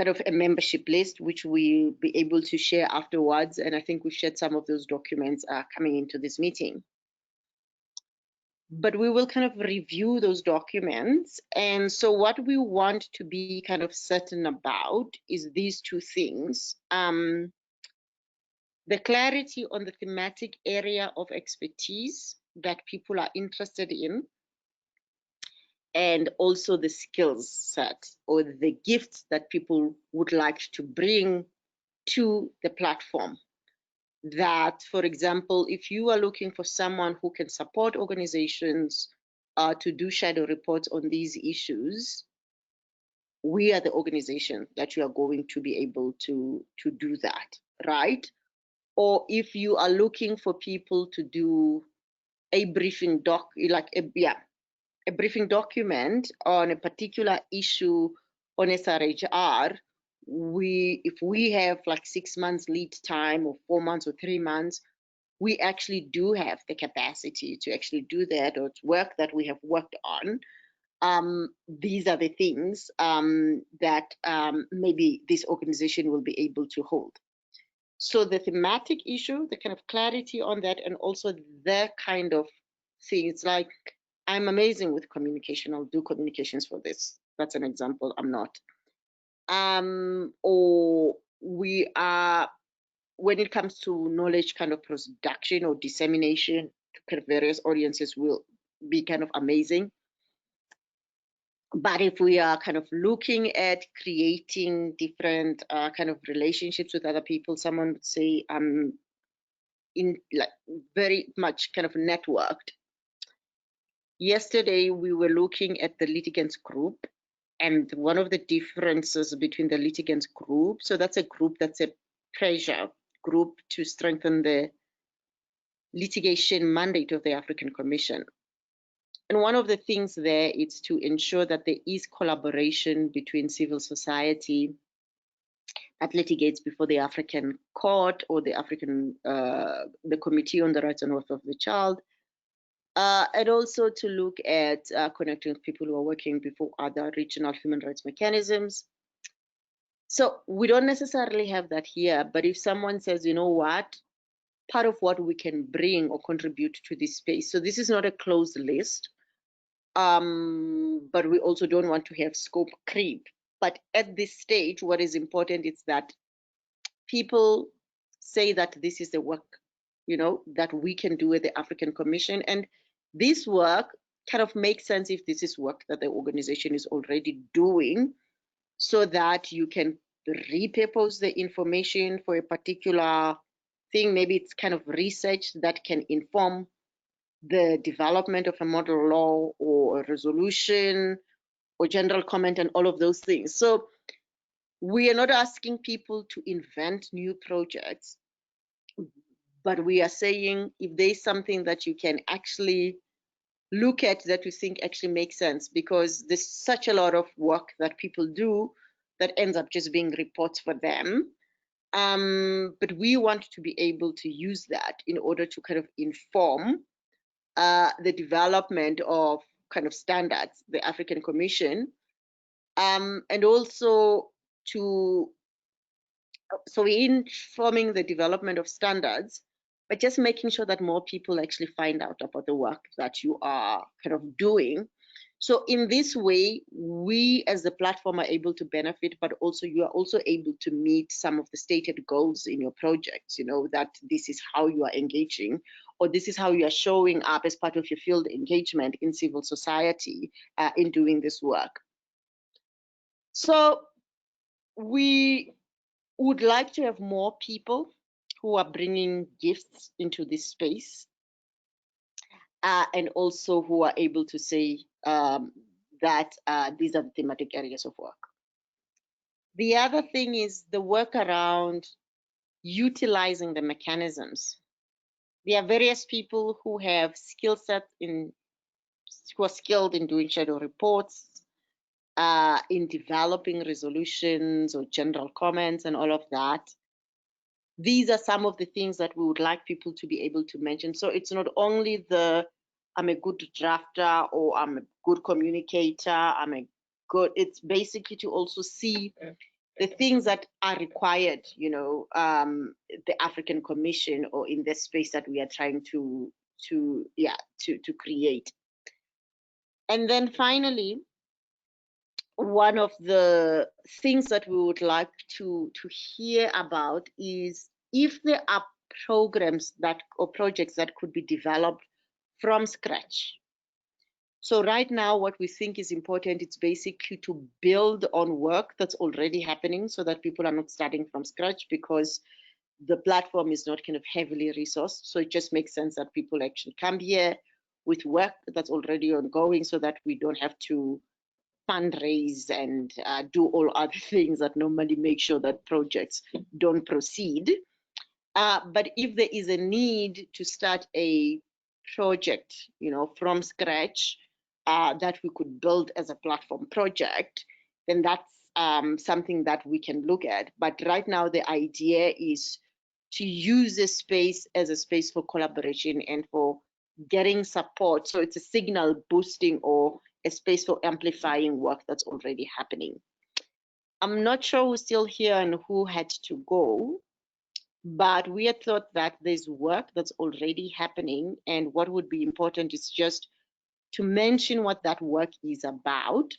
of a membership list, which we'll be able to share afterwards. And I think we shared some of those documents coming into this meeting. But we will kind of review those documents. And so what we want to be kind of certain about is these two things. The clarity on the thematic area of expertise that people are interested in, and also the skills set or the gifts that people would like to bring to the platform. That, for example, if you are looking for someone who can support organizations to do shadow reports on these issues, we are the organization that you are going to be able to do that, right? Or if you are looking for people to do a briefing a briefing document on a particular issue on SRHR, if we have like 6 months lead time or 4 months or 3 months, we actually do have the capacity to actually do that, or it's work that we have worked on. These are the things that maybe this organization will be able to hold. So the thematic issue, the kind of clarity on that, and also the kind of things like, I'm amazing with communication, I'll do communications for this. That's an example, I'm not. Or we are, when it comes to knowledge kind of production or dissemination to kind of various audiences, will be kind of amazing. But if we are kind of looking at creating different kind of relationships with other people, someone would say, in like very much kind of networked. Yesterday, we were looking at the litigants group, and one of the differences between the litigants group, so that's a group that's a pressure group to strengthen the litigation mandate of the African Commission. And one of the things there is to ensure that there is collaboration between civil society that litigates before the African Court or the the Committee on the Rights and Welfare of the Child, and also to look at connecting with people who are working before other regional human rights mechanisms. So we don't necessarily have that here, but if someone says, you know what, part of what we can bring or contribute to this space, so this is not a closed list, but we also don't want to have scope creep. But at this stage, what is important is that people say that this is the work, you know, that we can do at the African Commission, and this work kind of makes sense if this is work that the organization is already doing, so that you can repurpose the information for a particular thing. Maybe it's kind of research that can inform the development of a model law or a resolution or general comment and all of those things. So we are not asking people to invent new projects, but we are saying if there's something that you can actually look at that you think actually makes sense, because there's such a lot of work that people do that ends up just being reports for them. But we want to be able to use that in order to kind of inform the development of kind of standards, the African Commission, and also to, so we're informing the development of standards, but just making sure that more people actually find out about the work that you are kind of doing. So in this way, we as the platform are able to benefit, but also you are also able to meet some of the stated goals in your projects, you know, that this is how you are engaging, or this is how you are showing up as part of your field engagement in civil society in doing this work. So we would like to have more people who are bringing gifts into this space, and also who are able to say that these are the thematic areas of work. The other thing is the work around utilizing the mechanisms. There are various people who have skill sets who are skilled in doing shadow reports, in developing resolutions or general comments and all of that. These are some of the things that we would like people to be able to mention. So it's not only the, I'm a good drafter or I'm a good communicator, it's basically to also see the things that are required, you know, the African Commission or in this space that we are trying to create. And then finally, one of the things that we would like to hear about is if there are programs that or projects that could be developed from scratch. So right now, what we think is important, it's basically to build on work that's already happening so that people are not starting from scratch, because the platform is not kind of heavily resourced. So it just makes sense that people actually come here with work that's already ongoing so that we don't have to fundraise and do all other things that normally make sure that projects don't proceed. But if there is a need to start a project, you know, from scratch, that we could build as a platform project, then that's something that we can look at. But right now, the idea is to use this space as a space for collaboration and for getting support. So it's a signal boosting or a space for amplifying work that's already happening. I'm not sure who's still here and who had to go, but we had thought that there's work that's already happening, and what would be important is just to mention what that work is about,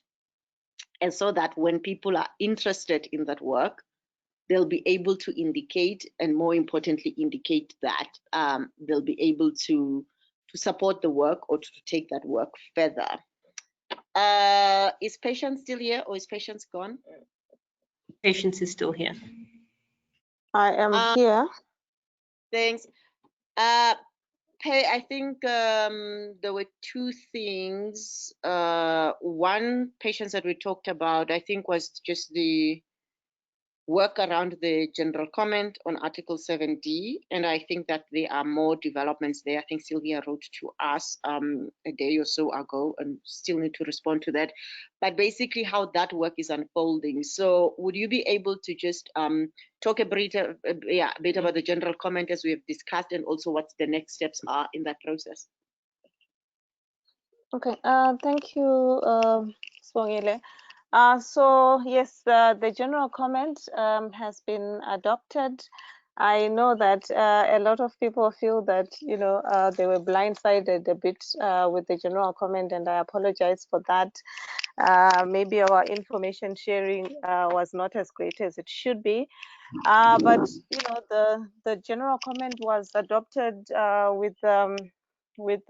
and so that when people are interested in that work, they'll be able to indicate, and more importantly, indicate that they'll be able to support the work or to take that work further. Is Patience still here, or is Patience gone? Patience is still here. I am here. Thanks. I think there were two things. One, Patience, that we talked about, I think, was just the work around the general comment on Article 7D, and I think that there are more developments there. I think Sylvia wrote to us a day or so ago, and still need to respond to that. But basically, how that work is unfolding. So, would you be able to just talk a bit about the general comment as we have discussed, and also what the next steps are in that process? Okay, thank you, Sibongile. So yes, the general comment has been adopted. I know that a lot of people feel that, you know, they were blindsided a bit with the general comment, and I apologize for that. Maybe our information sharing was not as great as it should be. But you know, the general comment was adopted with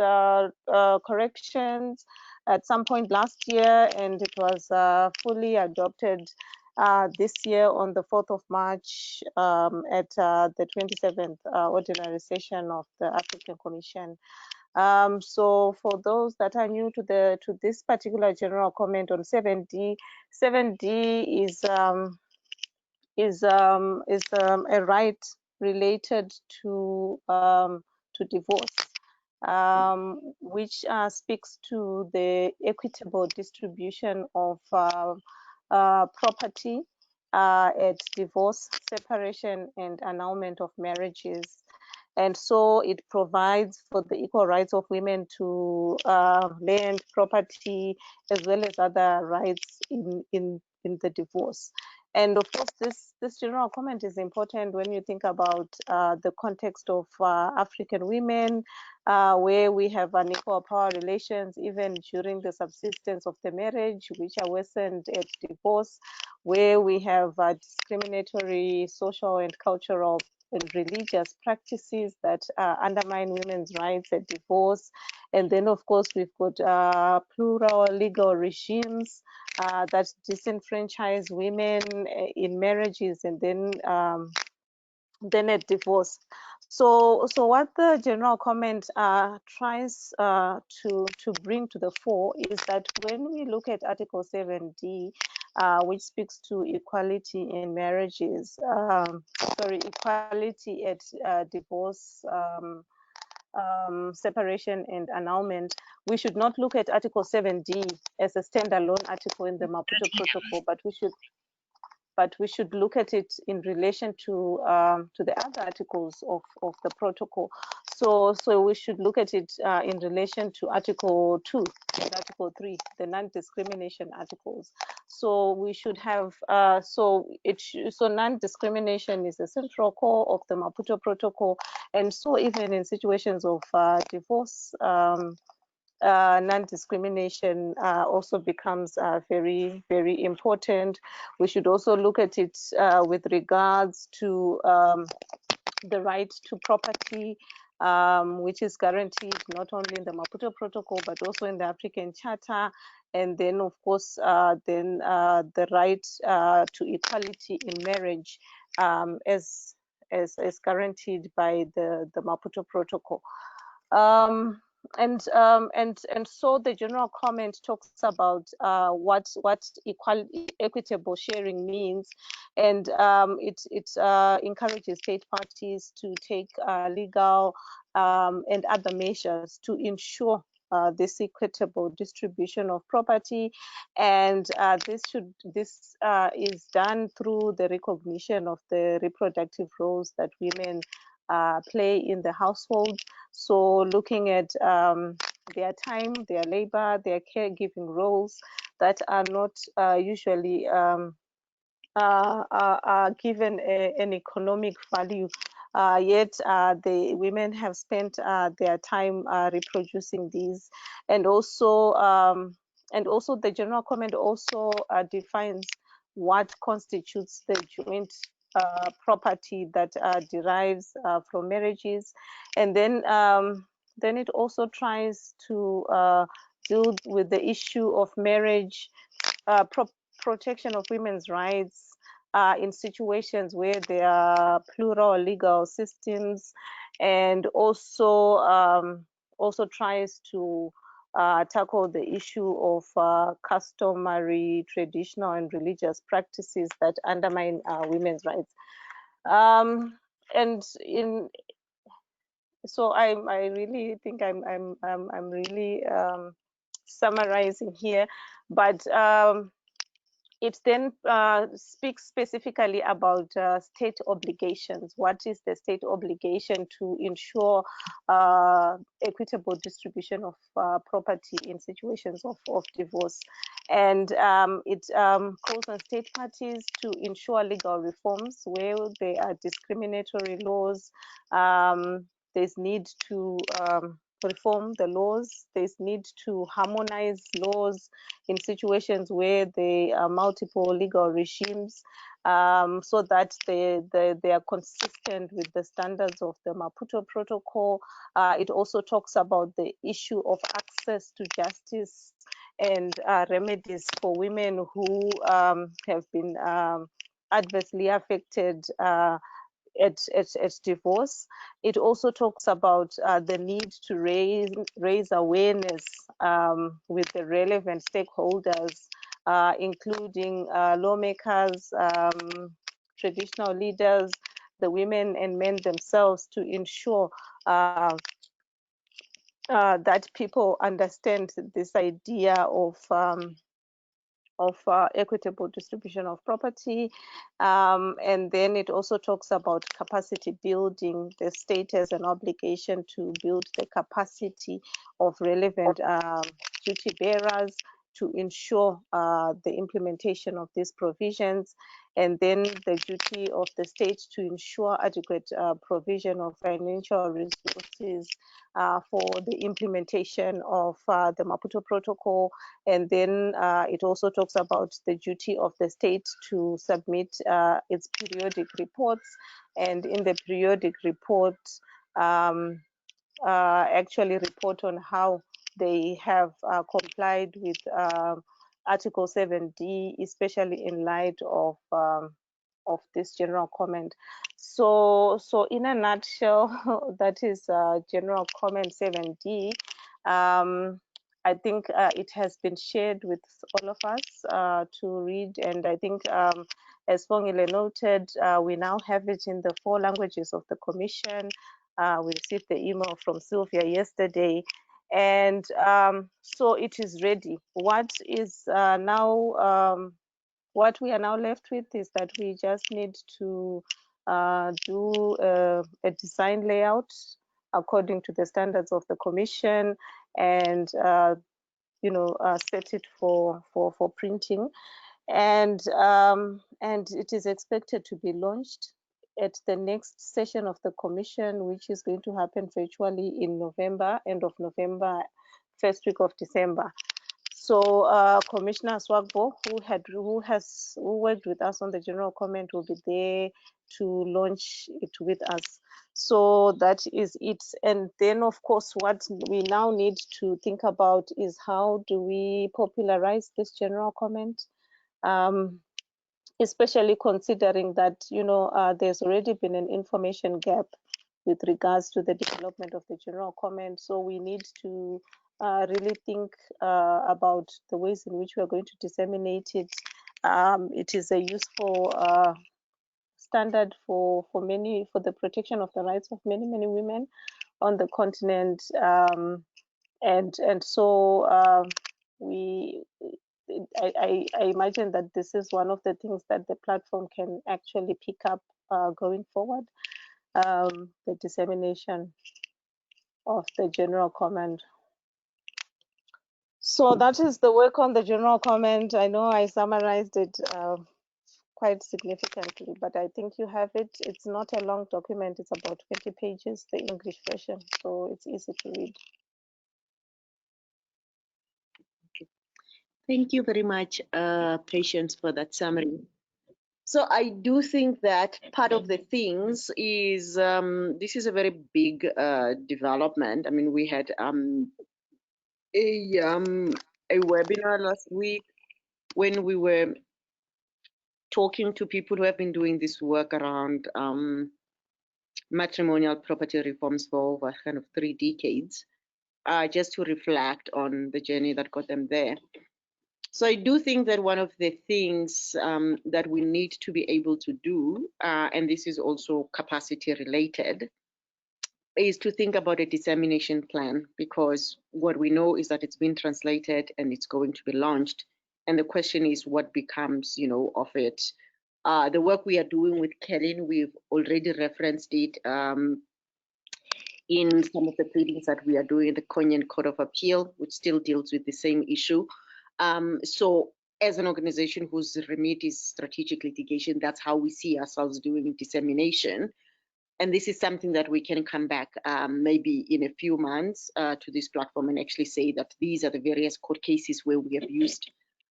corrections at some point last year, and it was fully adopted this year on the 4th of March at the 27th ordinary session of the African Commission. So for those that are new to this particular general comment on 7D, 7D is a right related to divorce, which speaks to the equitable distribution of property at divorce, separation, and annulment of marriages. And so it provides for the equal rights of women to land, property, as well as other rights in the divorce. And of course, this general comment is important when you think about the context of African women, where we have unequal power relations even during the subsistence of the marriage, which are worsened at divorce, where we have discriminatory social and cultural and religious practices that undermine women's rights at divorce. And then, of course, we've got plural legal regimes that disenfranchise women in marriages and then at divorce. So what the general comment tries to bring to the fore is that when we look at Article 7D, which speaks to equality in marriages, equality at divorce, separation and annulment, we should not look at Article 7D as a standalone article in the Maputo Protocol, but we should look at it in relation to the other articles of the protocol. So we should look at it in relation to Article 2 and Article 3, the non-discrimination articles. So we should have so non-discrimination is the central core of the Maputo Protocol, and so even in situations of divorce, non-discrimination also becomes very, very important. We should also look at it with regards to the right to property, which is guaranteed not only in the Maputo Protocol, but also in the African Charter. And then, of course, the right to equality in marriage as guaranteed by the Maputo Protocol. And so the general comment talks about what equitable sharing means, and it encourages state parties to take legal and other measures to ensure this equitable distribution of property, and this is done through the recognition of the reproductive roles that women play in the household. So looking at their time, their labor, their caregiving roles that are not usually given an economic value, yet the women have spent their time reproducing these. And also the general comment also defines what constitutes the joint property that derives from marriages, and then it also tries to deal with the issue of marriage, protection of women's rights in situations where there are plural legal systems, and also tries to tackle the issue of customary, traditional, and religious practices that undermine women's rights. So I really think I'm really summarizing here, but it then speaks specifically about state obligations. What is the state obligation to ensure equitable distribution of property in situations of divorce? And it calls on state parties to ensure legal reforms where there are discriminatory laws. There's need to reform the laws. There's need to harmonize laws in situations where there are multiple legal regimes, so that they are consistent with the standards of the Maputo Protocol. It also talks about the issue of access to justice and remedies for women who have been adversely affected divorce. It also talks about the need to raise awareness with the relevant stakeholders, including lawmakers, traditional leaders, the women and men themselves, to ensure that people understand this idea of equitable distribution of property. And then it also talks about capacity building. The state has an obligation to build the capacity of relevant duty bearers to ensure the implementation of these provisions, and then the duty of the state to ensure adequate provision of financial resources for the implementation of the Maputo Protocol. And then it also talks about the duty of the state to submit its periodic reports, and in the periodic report actually report on how they have complied with Article 7D, especially in light of this general comment. So in a nutshell, that is general comment 7D. I think it has been shared with all of us to read, and I think as Sibongile noted, we now have it in the 4 languages of the Commission. We received the email from Sylvia yesterday, and so it is ready. What is what we are now left with is that we just need to do a design layout according to the standards of the Commission, and set it for printing, and it is expected to be launched at the next session of the Commission, which is going to happen virtually in November, end of November, first week of December. So Commissioner Swagbo, who worked with us on the general comment, will be there to launch it with us. So that is it. And then, of course, what we now need to think about is how do we popularize this general comment, especially considering that there's already been an information gap with regards to the development of the general comment. So we need to really think about the ways in which we are going to disseminate it. It is a useful standard for the protection of the rights of many women on the continent, and so I imagine that this is one of the things that the platform can actually pick up going forward, the dissemination of the general comment. So that is the work on the general comment. I know I summarized it quite significantly, but I think you have it. It's not a long document. It's about 20 pages, the English version, so it's easy to read. Thank you very much, Patience, for that summary. So I do think that part of the things is this is a very big development. I mean, we had a webinar last week when we were talking to people who have been doing this work around matrimonial property reforms for over kind of 3 decades, just to reflect on the journey that got them there. So I do think that one of the things that we need to be able to do, and this is also capacity related, is to think about a dissemination plan, because what we know is that it's been translated and it's going to be launched. And the question is what becomes, of it. The work we are doing with Kellen, we've already referenced it in some of the pleadings that we are doing in the Kenyan Court of Appeal, which still deals with the same issue. So as an organization whose remit is strategic litigation, that's how we see ourselves doing dissemination. And this is something that we can come back maybe in a few months to this platform and actually say that these are the various court cases where we have used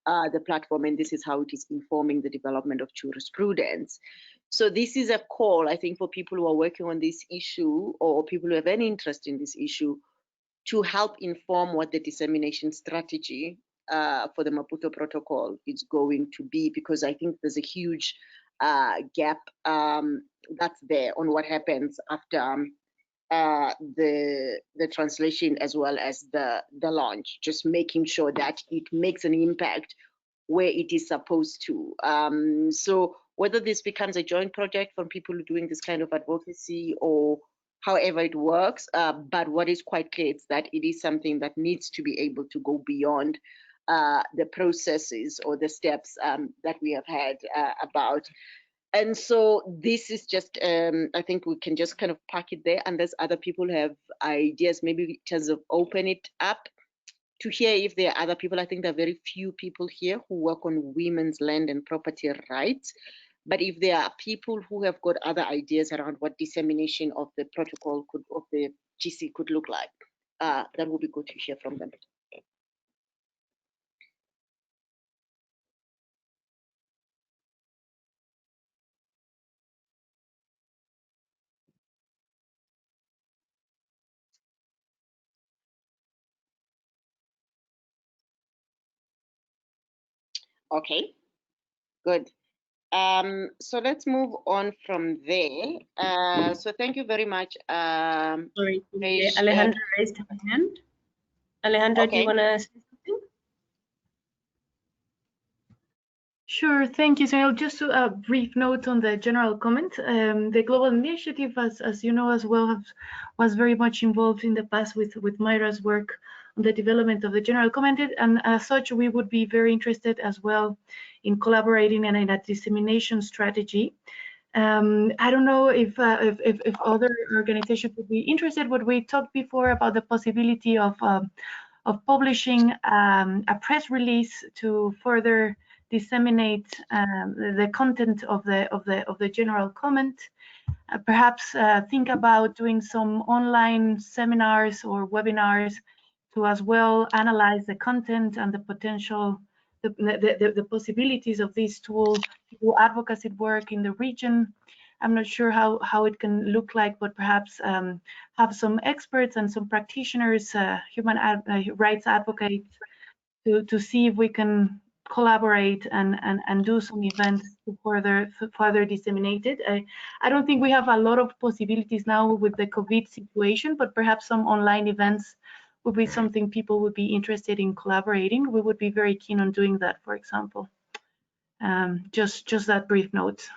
the platform, and this is how it is informing the development of jurisprudence. So this is a call, I think, for people who are working on this issue or people who have any interest in this issue to help inform what the dissemination strategy for the Maputo Protocol is going to be, because I think there's a huge gap that's there on what happens after the translation as well as the launch, just making sure that it makes an impact where it is supposed to. So whether this becomes a joint project from people doing this kind of advocacy or however it works, but what is quite clear is that it is something that needs to be able to go beyond the processes or the steps that we have had about. And so this is just, I think we can just kind of park it there unless other people have ideas, maybe in terms of open it up to hear if there are other people. I think there are very few people here who work on women's land and property rights. But if there are people who have got other ideas around what dissemination of the protocol could, of the GC could look like, that would be good to hear from them. Okay, good. So let's move on from there. So thank you very much. Sorry, Alejandra raised her hand. Alejandra, okay. do you want to say something? Sure, thank you, Sunil. Just a brief note on the general comment. The global initiative, as you know as well, was very much involved in the past with Myra's work on the development of the general comment, and as such, we would be very interested as well in collaborating and in a dissemination strategy. I don't know if other organizations would be interested, but we talked before about the possibility of publishing a press release to further disseminate the content of the general comment. Perhaps think about doing some online seminars or webinars to as well analyze the content and the potential, the possibilities of this tool to do advocacy work in the region. I'm not sure how it can look like, but perhaps have some experts and some practitioners, human rights advocates, to see if we can collaborate and do some events to further disseminate it. I don't think we have a lot of possibilities now with the COVID situation, but perhaps some online events would be something people would be interested in collaborating. We would be very keen on doing that, for example. Just that brief note.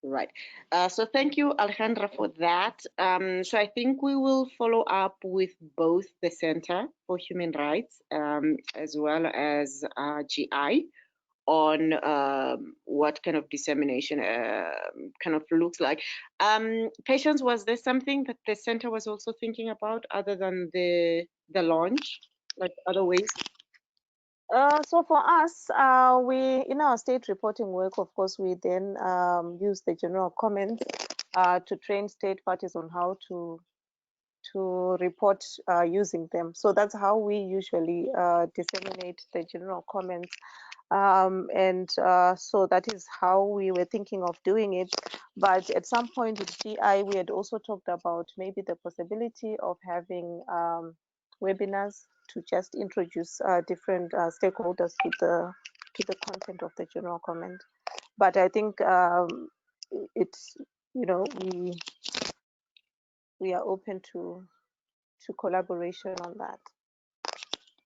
Right. So thank you, Alejandra, for that. So I think we will follow up with both the Center for Human Rights as well as GI on what kind of dissemination kind of looks like. Patience, was there something that the center was also thinking about other than the launch, like other ways? So for us, we in our state reporting work, of course, we then use the general comments to train state parties on how to report using them. So that's how we usually disseminate the general comments. So that is how we were thinking of doing it. But at some point with GI, we had also talked about maybe the possibility of having webinars to just introduce different stakeholders to the content of the general comment. But I think it's, you know, we are open to collaboration on that.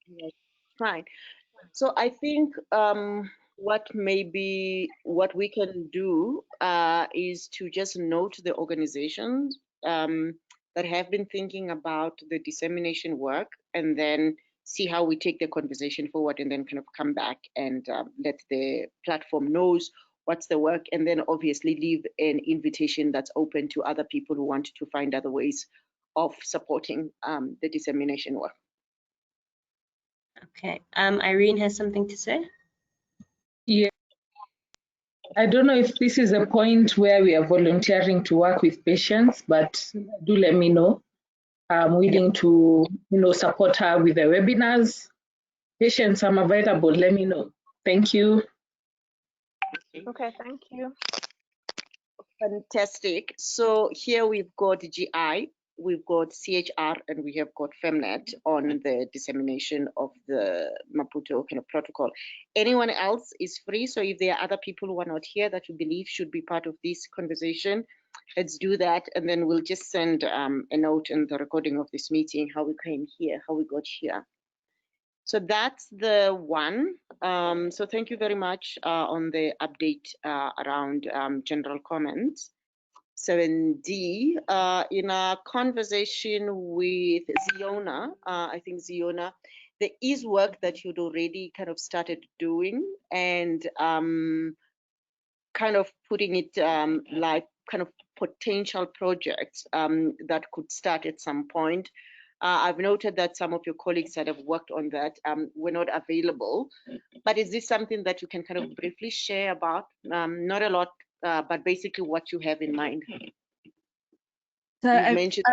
Yes. Fine. So I think what we can do is to just note the organizations that have been thinking about the dissemination work, and then see how we take the conversation forward, and then kind of come back and let the platform knows what's the work, and then obviously leave an invitation that's open to other people who want to find other ways of supporting the dissemination work. Okay, Irene has something to say. Yeah. I don't know if this is a point where we are volunteering to work with patients, but do let me know. I'm willing to, support her with the webinars. Patients, I'm available. Let me know. Thank you. Okay, thank you. Fantastic. So here we've got GI. we've got CHR and we have got Femnet on the dissemination of the Maputo kind of protocol. Anyone else is free. So if there are other people who are not here that you believe should be part of this conversation, let's do that. And then we'll just send a note in the recording of this meeting, how we came here, how we got here. So that's the one. So thank you very much on the update around general comments. 7D, in our conversation with Ziona, I think Ziona, there is work that you'd already kind of started doing and kind of putting it like kind of potential projects that could start at some point. I've noted that some of your colleagues that have worked on that were not available, but is this something that you can kind of briefly share about? Not a lot, but basically what you have in mind. So, You've mentioned.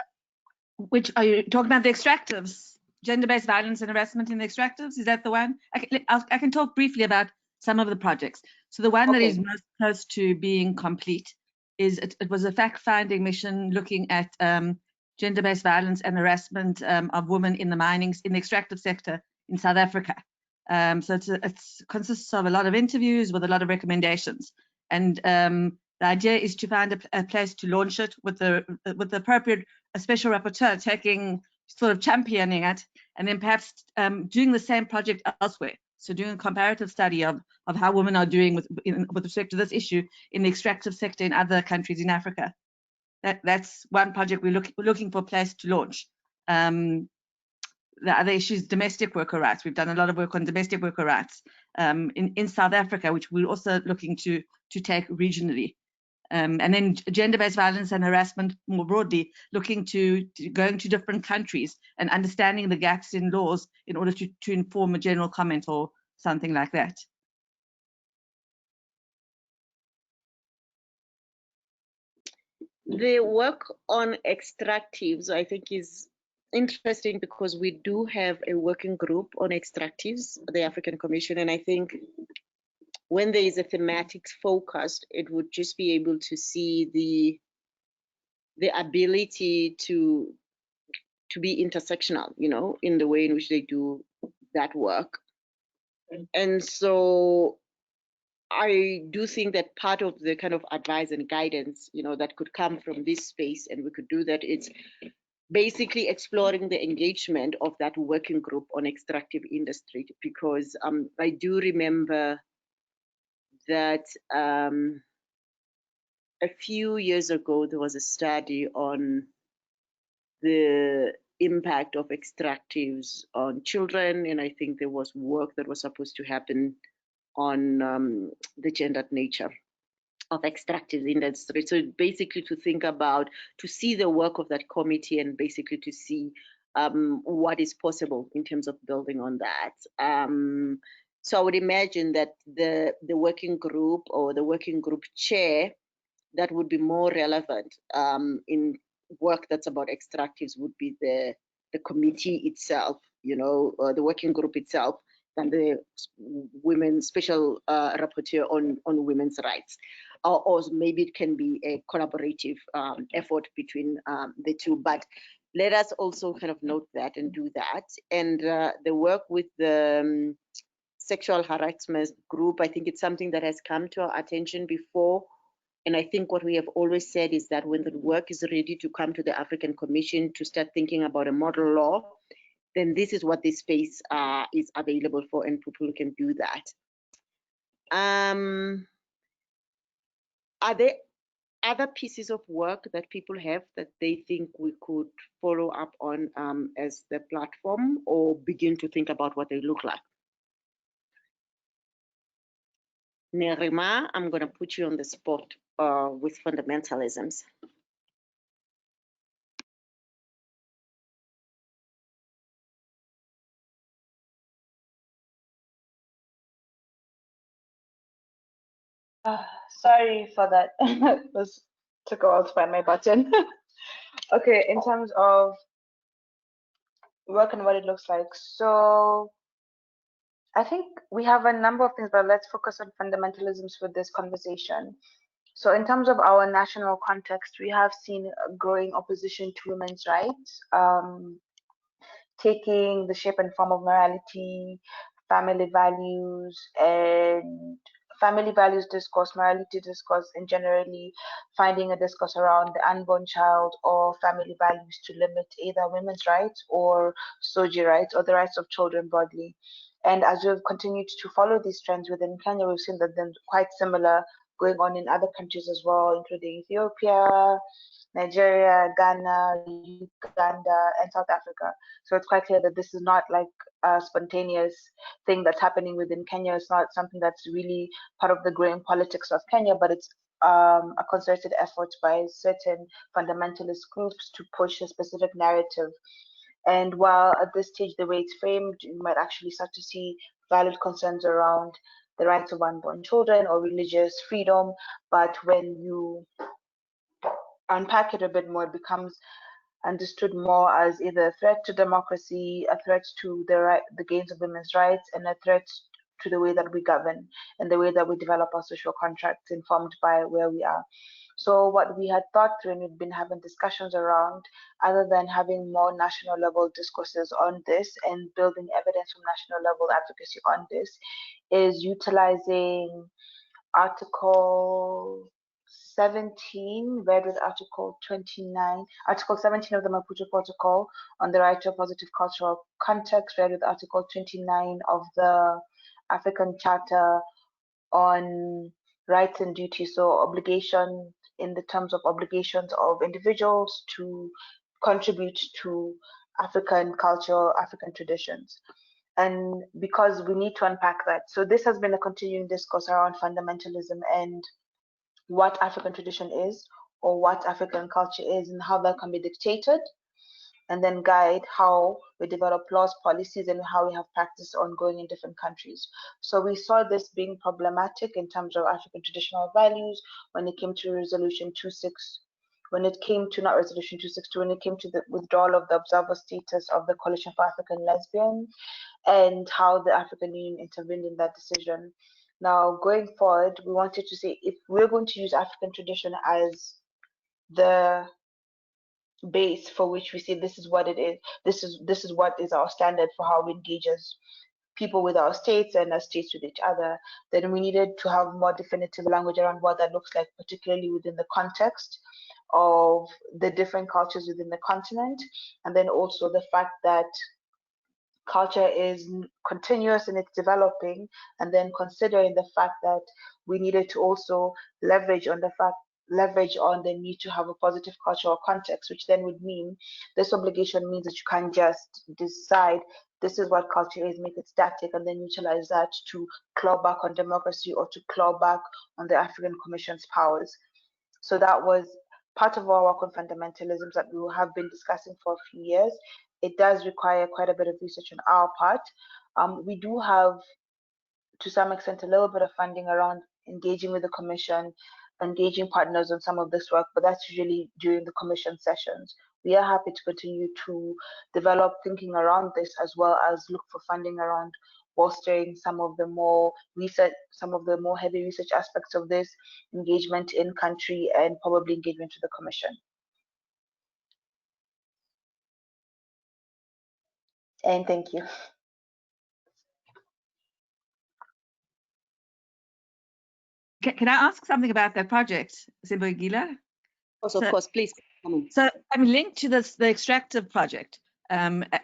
which are you talking about? The extractives, gender-based violence and harassment in the extractives? Is that the one? I can talk briefly about some of the projects. So the one that is most close to being complete is it was a fact-finding mission looking at gender-based violence and harassment of women in the extractive sector in South Africa. So it consists of a lot of interviews with a lot of recommendations, and the idea is to find a place to launch it with the appropriate special rapporteur taking sort of championing it, and then perhaps doing the same project elsewhere. So doing a comparative study of how women are doing with respect to this issue in the extractive sector in other countries in Africa. That's one project we're looking for a place to launch. The other issue is domestic worker rights. We've done a lot of work on domestic worker rights in South Africa, which we're also looking to take regionally. And then gender-based violence and harassment more broadly, looking to going to different countries and understanding the gaps in laws in order to inform a general comment or something like that. The work on extractives, I think, is interesting because we do have a working group on extractives, the African Commission, and I think when there is a thematic focus, it would just be able to see the ability to be intersectional, you know, in the way in which they do that work. And so I do think that part of the kind of advice and guidance, you know, that could come from this space, and we could do that, it's basically exploring the engagement of that working group on extractive industry, because I do remember that a few years ago there was a study on the impact of extractives on children, and I think there was work that was supposed to happen on the gendered nature of extractive industry. So basically to think about, to see the work of that committee and basically to see what is possible in terms of building on that. So I would imagine that the working group or the working group chair that would be more relevant in work that's about extractives would be the committee itself, you know, the working group itself, than the women's special rapporteur on women's rights. Or maybe it can be a collaborative effort between the two. But let us also kind of note that and do that. And the work with the sexual harassment group, I think it's something that has come to our attention before. And I think what we have always said is that when the work is ready to come to the African Commission to start thinking about a model law, then this is what this space is available for, and people can do that. Are there other pieces of work that people have that they think we could follow up on as the platform, or begin to think about what they look like? Nerima, I'm going to put you on the spot with fundamentalisms. Sorry for that. This took a while to find my button. Okay, in terms of work and what it looks like. So I think we have a number of things, but let's focus on fundamentalisms for this conversation. So in terms of our national context, we have seen a growing opposition to women's rights, taking the shape and form of morality, family values, and family values discourse, morality discourse, and generally finding a discourse around the unborn child or family values to limit either women's rights or SOGI rights or the rights of children broadly. And as we've continued to follow these trends within Kenya, we've seen that they're quite similar going on in other countries as well, including Ethiopia, Nigeria, Ghana, Uganda, and South Africa. So it's quite clear that this is not like a spontaneous thing that's happening within Kenya. It's not something that's really part of the growing politics of Kenya, but it's a concerted effort by certain fundamentalist groups to push a specific narrative. And while at this stage, the way it's framed, you might actually start to see valid concerns around the rights of unborn children or religious freedom. But when you unpack it a bit more, it becomes understood more as either a threat to democracy, a threat to the gains of women's rights, and a threat to the way that we govern and the way that we develop our social contracts informed by where we are. So what we had thought through and we've been having discussions around, other than having more national level discourses on this and building evidence from national level advocacy on this, is utilizing Article 17, read with Article 29, Article 17 of the Maputo Protocol on the right to a positive cultural context, read with Article 29 of the African Charter on rights and duties, so obligation in the terms of obligations of individuals to contribute to African culture, African traditions. And because we need to unpack that. So this has been a continuing discourse around fundamentalism and what African tradition is or what African culture is and how that can be dictated and then guide how we develop laws, policies, and how we have practice ongoing in different countries. So we saw this being problematic in terms of African traditional values when it came to Resolution 26, when it came to not Resolution 262, when it came to the withdrawal of the observer status of the Coalition for African Lesbians and how the African Union intervened in that decision. Now, going forward, we wanted to say if we're going to use African tradition as the base for which we say this is what it is, this is what is our standard for how we engage as people with our states and as states with each other, then we needed to have more definitive language around what that looks like, particularly within the context of the different cultures within the continent, and then also the fact that culture is continuous and it's developing, and then considering the fact that we needed to also leverage on the need to have a positive cultural context, which then would mean this obligation means that you can't just decide this is what culture is, make it static, and then utilize that to claw back on democracy or to claw back on the African Commission's powers. So that was part of our work on fundamentalisms that we have been discussing for a few years. It does require quite a bit of research on our part. We do have, to some extent, a little bit of funding around engaging with the Commission, engaging partners on some of this work, but that's usually during the Commission sessions. We are happy to continue to develop thinking around this as well as look for funding around bolstering some of the more heavy research aspects of this, engagement in country, and probably engagement with the Commission. And thank you. Can I ask something about that project, Sibongile? Of course, please. So I'm linked to this, the extractive project.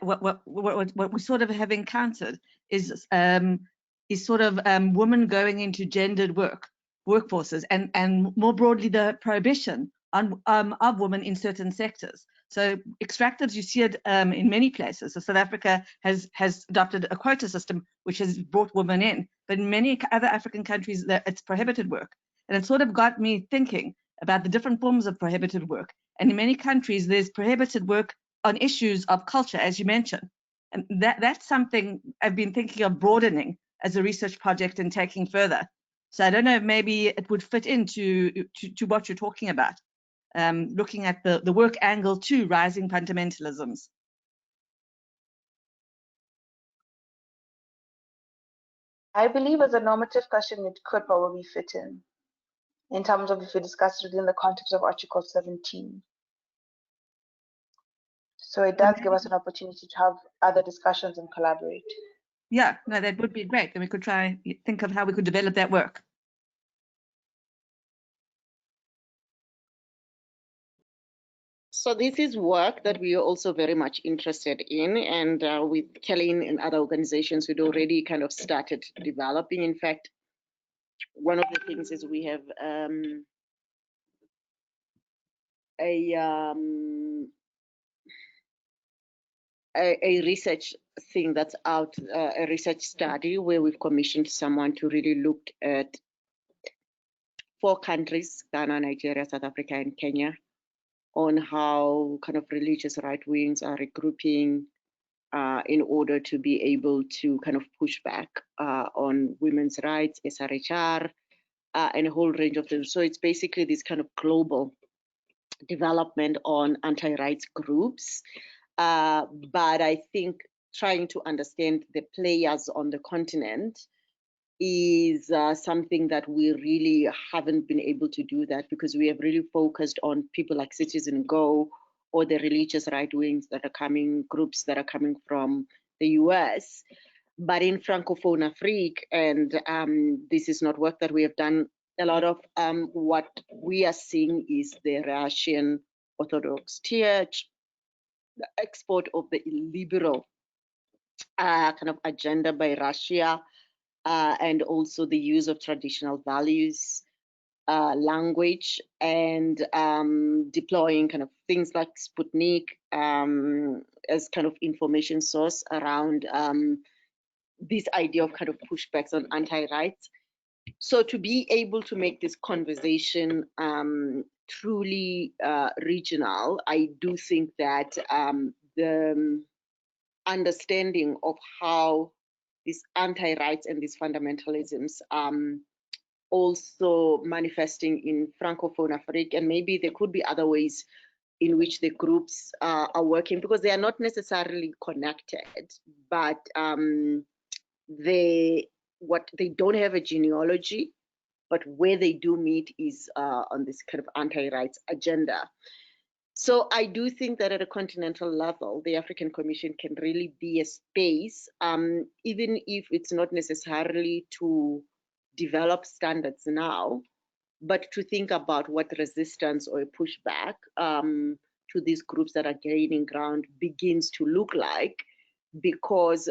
What we sort of have encountered is sort of women going into gendered workforces and more broadly the prohibition on of women in certain sectors. So extractives, you see it in many places. So South Africa has adopted a quota system which has brought women in, but in many other African countries it's prohibited work. And it sort of got me thinking about the different forms of prohibited work. And in many countries, there's prohibited work on issues of culture, as you mentioned. And that's something I've been thinking of broadening as a research project and taking further. So I don't know, maybe it would fit into to what you're talking about, looking at the work angle to rising fundamentalisms. I believe as a normative question, it could probably fit in. in terms of if we discuss it within the context of Article 17. So it does give us an opportunity to have other discussions and collaborate. Yeah, no, that would be great. Then we could try think of how we could develop that work. So this is work that we are also very much interested in, and with Kelly and other organizations, we'd already kind of started developing. In fact, one of the things is we have a research thing that's out, a research study where we've commissioned someone to really look at 4 countries, Ghana, Nigeria, South Africa, and Kenya, on how kind of religious right wings are regrouping in order to be able to kind of push back on women's rights, SRHR, and a whole range of them. So it's basically this kind of global development on anti-rights groups. But I think trying to understand the players on the continent is something that we really haven't been able to do that, because we have really focused on people like Citizen Go or the religious right wings that are coming, groups that are coming from the US. But in Francophone Afrique, and this is not work that we have done, a lot of what we are seeing is the Russian Orthodox Church, the export of the illiberal kind of agenda by Russia, and also the use of traditional values, language, and deploying kind of things like Sputnik as kind of information source around this idea of kind of pushbacks on anti-rights. So to be able to make this conversation truly regional, I do think that the understanding of how these anti-rights and these fundamentalisms also manifesting in Francophone Afrique, and maybe there could be other ways in which the groups are working, because they are not necessarily connected, but they don't have a genealogy, but where they do meet is on this kind of anti-rights agenda. So I do think that at a continental level, the African Commission can really be a space, even if it's not necessarily to develop standards now, but to think about what resistance or a pushback to these groups that are gaining ground begins to look like. Because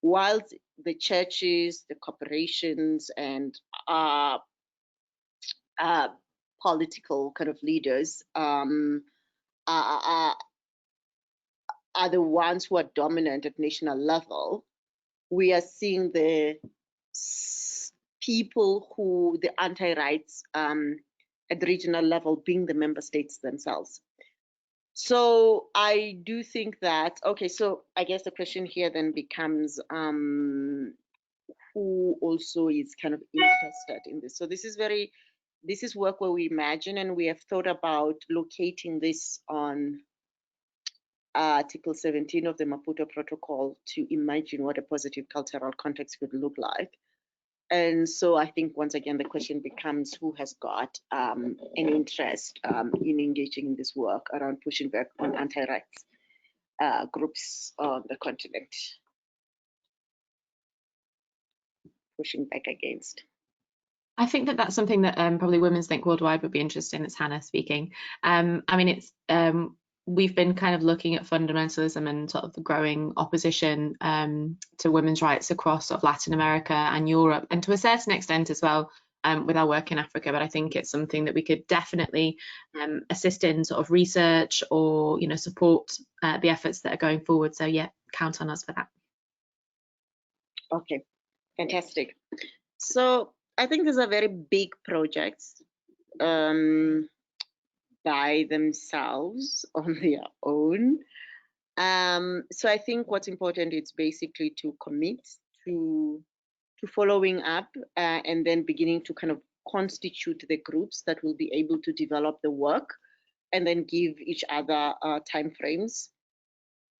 whilst the churches, the corporations, and political kind of leaders are the ones who are dominant at national level, we are seeing the people who the anti-rights at the regional level being the member states themselves. So I do think that, okay, so I guess the question here then becomes who also is kind of interested in this. So this is work where we imagine, and we have thought about locating this on Article 17 of the Maputo Protocol to imagine what a positive cultural context would look like. And so I think once again, the question becomes who has got an interest in engaging in this work around pushing back on anti-rights groups on the continent, pushing back against. I think that that's something that probably Women's Think Worldwide would be interested in. It's Hannah speaking. I mean, it's we've been kind of looking at fundamentalism and sort of the growing opposition to women's rights across sort of Latin America and Europe, and to a certain extent as well with our work in Africa. But I think it's something that we could definitely assist in sort of research or, you know, support the efforts that are going forward. So yeah, count on us for that. Okay, fantastic. So I think these are very big projects by themselves on their own. So I think what's important is basically to commit to following up and then beginning to kind of constitute the groups that will be able to develop the work, and then give each other timeframes.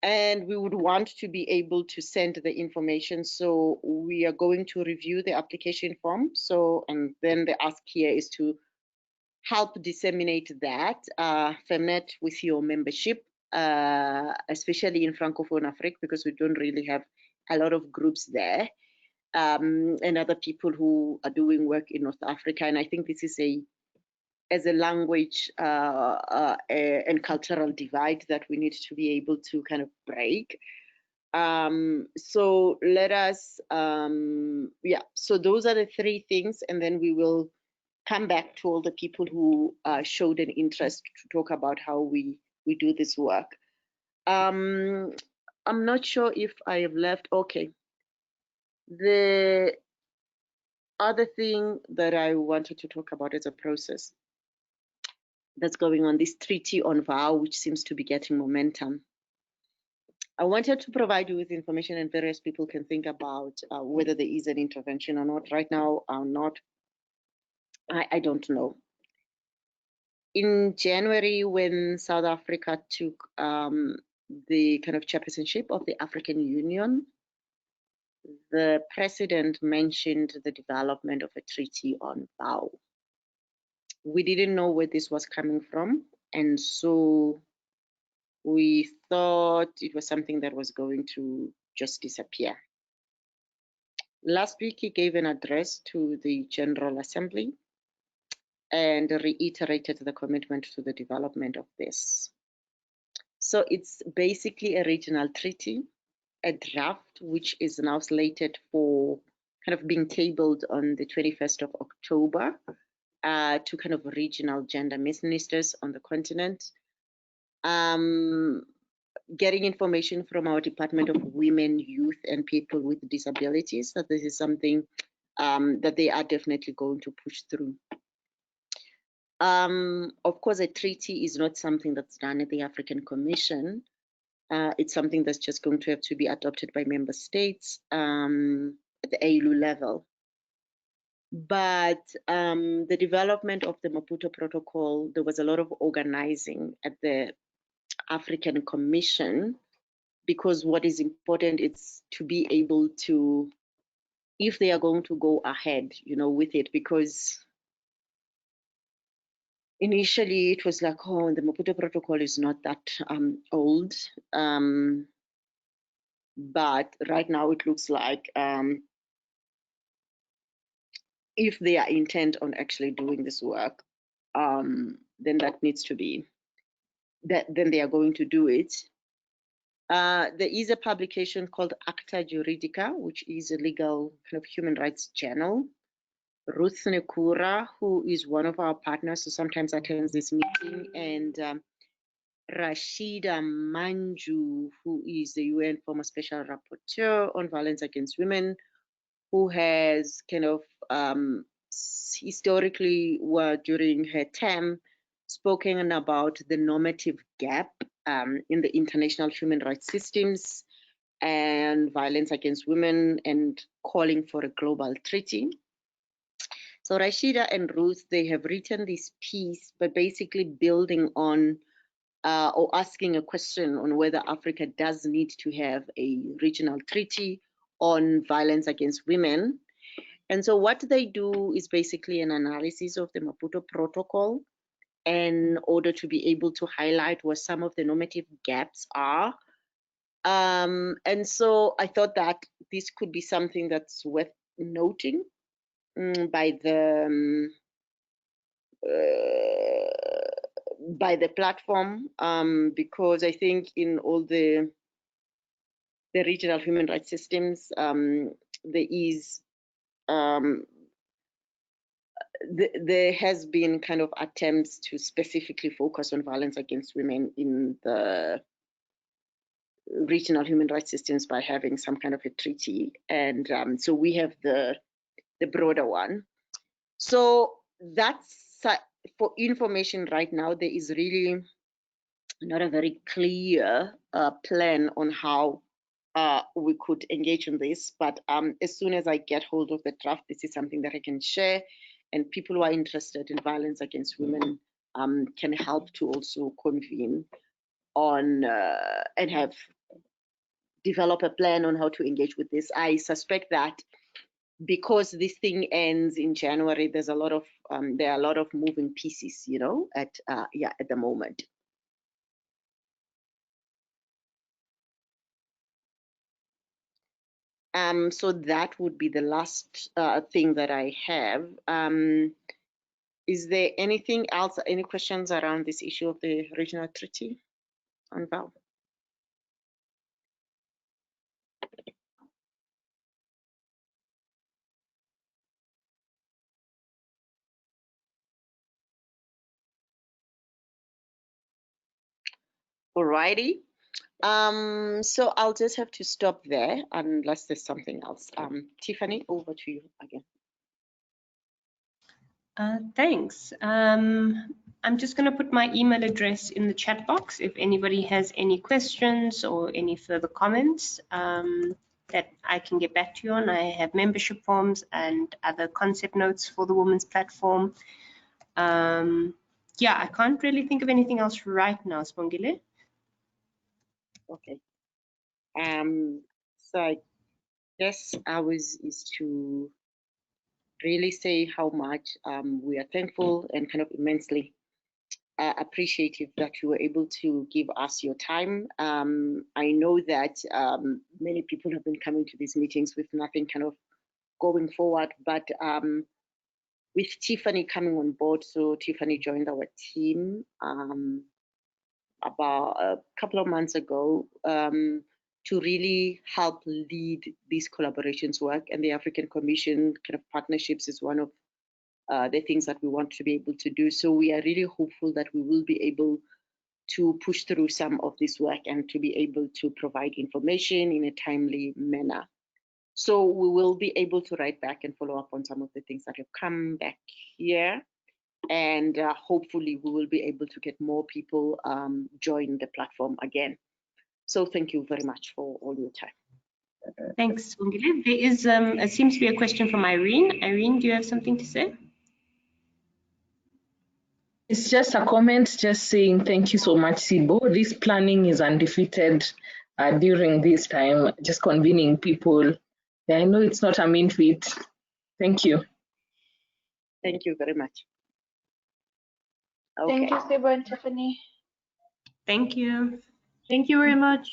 and we would want to be able to send the information. So we are going to review the application form. So, and then the ask here is to help disseminate that, Femnet, with your membership, especially in Francophone Africa, because we don't really have a lot of groups there, and other people who are doing work in North Africa. And I think this is as a language and cultural divide that we need to be able to kind of break. So let us, yeah, so those are the three things, and then we will come back to all the people who showed an interest to talk about how we do this work. I'm not sure if I have left. Okay. The other thing that I wanted to talk about is a process that's going on, this treaty on vow, which seems to be getting momentum. I wanted to provide you with information, and various people can think about whether there is an intervention or not. Right now, I don't know. In January, when South Africa took the kind of chairpersonship of the African Union, the president mentioned the development of a treaty on vow. We didn't know where this was coming from, and so we thought it was something that was going to just disappear. Last week, he gave an address to the General Assembly and reiterated the commitment to the development of this. So it's basically a regional treaty, a draft, which is now slated for kind of being tabled on the 21st of October to kind of regional gender ministers on the continent. Getting information from our Department of Women, Youth, and People with Disabilities that this is something that they are definitely going to push through. Of course, a treaty is not something that's done at the African Commission. It's something that's just going to have to be adopted by member states at the ALU level. But the development of the Maputo Protocol, there was a lot of organizing at the African Commission, because what is important is to be able to, if they are going to go ahead, you know, with it, because initially it was like, oh, the Maputo Protocol is not that old, but right now it looks like if they are intent on actually doing this work, then that needs to be, then they are going to do it. There is a publication called Acta Juridica, which is a legal kind of human rights journal. Ruth Nekura, who is one of our partners who sometimes attends this meeting, and Rashida Manju, who is the UN former special rapporteur on violence against women, who has kind of historically, during her term, spoken about the normative gap in the international human rights systems and violence against women, and calling for a global treaty. So Rashida and Ruth, they have written this piece, but basically building on or asking a question on whether Africa does need to have a regional treaty on violence against women. And so what they do is basically an analysis of the Maputo Protocol in order to be able to highlight where some of the normative gaps are. And so I thought that this could be something that's worth noting by the platform, because I think in all the regional human rights systems, there is there has been kind of attempts to specifically focus on violence against women in the regional human rights systems by having some kind of a treaty, and so we have the broader one. So that's for information right now. There is really not a very clear plan on how we could engage in this, but as soon as I get hold of the draft, this is something that I can share, and people who are interested in violence against women can help to also convene on and have develop a plan on how to engage with this. I suspect that because this thing ends in January, there are a lot of moving pieces, you know, at the moment. So that would be the last thing that I have. Is there anything else, any questions around this issue of the regional treaty on VAL? Alrighty. So I'll just have to stop there unless there's something else. Tiffany, over to you again. Thanks. I'm just going to put my email address in the chat box if anybody has any questions or any further comments that I can get back to you on. I have membership forms and other concept notes for the women's platform. Yeah, I can't really think of anything else right now, Sibongile. Okay. So I guess ours is to really say how much we are thankful and kind of immensely appreciative that you were able to give us your time. I know that many people have been coming to these meetings with nothing kind of going forward, but with Tiffany coming on board, so Tiffany joined our team about a couple of months ago to really help lead these collaborations work, and the African Commission kind of partnerships is one of the things that we want to be able to do. So we are really hopeful that we will be able to push through some of this work and to be able to provide information in a timely manner. So we will be able to write back and follow up on some of the things that have come back here. And hopefully we will be able to get more people join the platform again. So thank you very much for all your time. Thanks, Sibongile. There is, it seems to be a question from Irene. Irene, do you have something to say? It's just a comment, just saying thank you so much, Sibo. This planning is undefeated during this time, just convening people. Yeah, I know it's not a mean feat. Thank you. Thank you very much. Okay. Thank you, Sibo and Tiffany. Thank you. Thank you very much.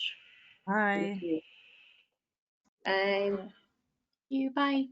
Bye. Thank you. Bye. You, bye.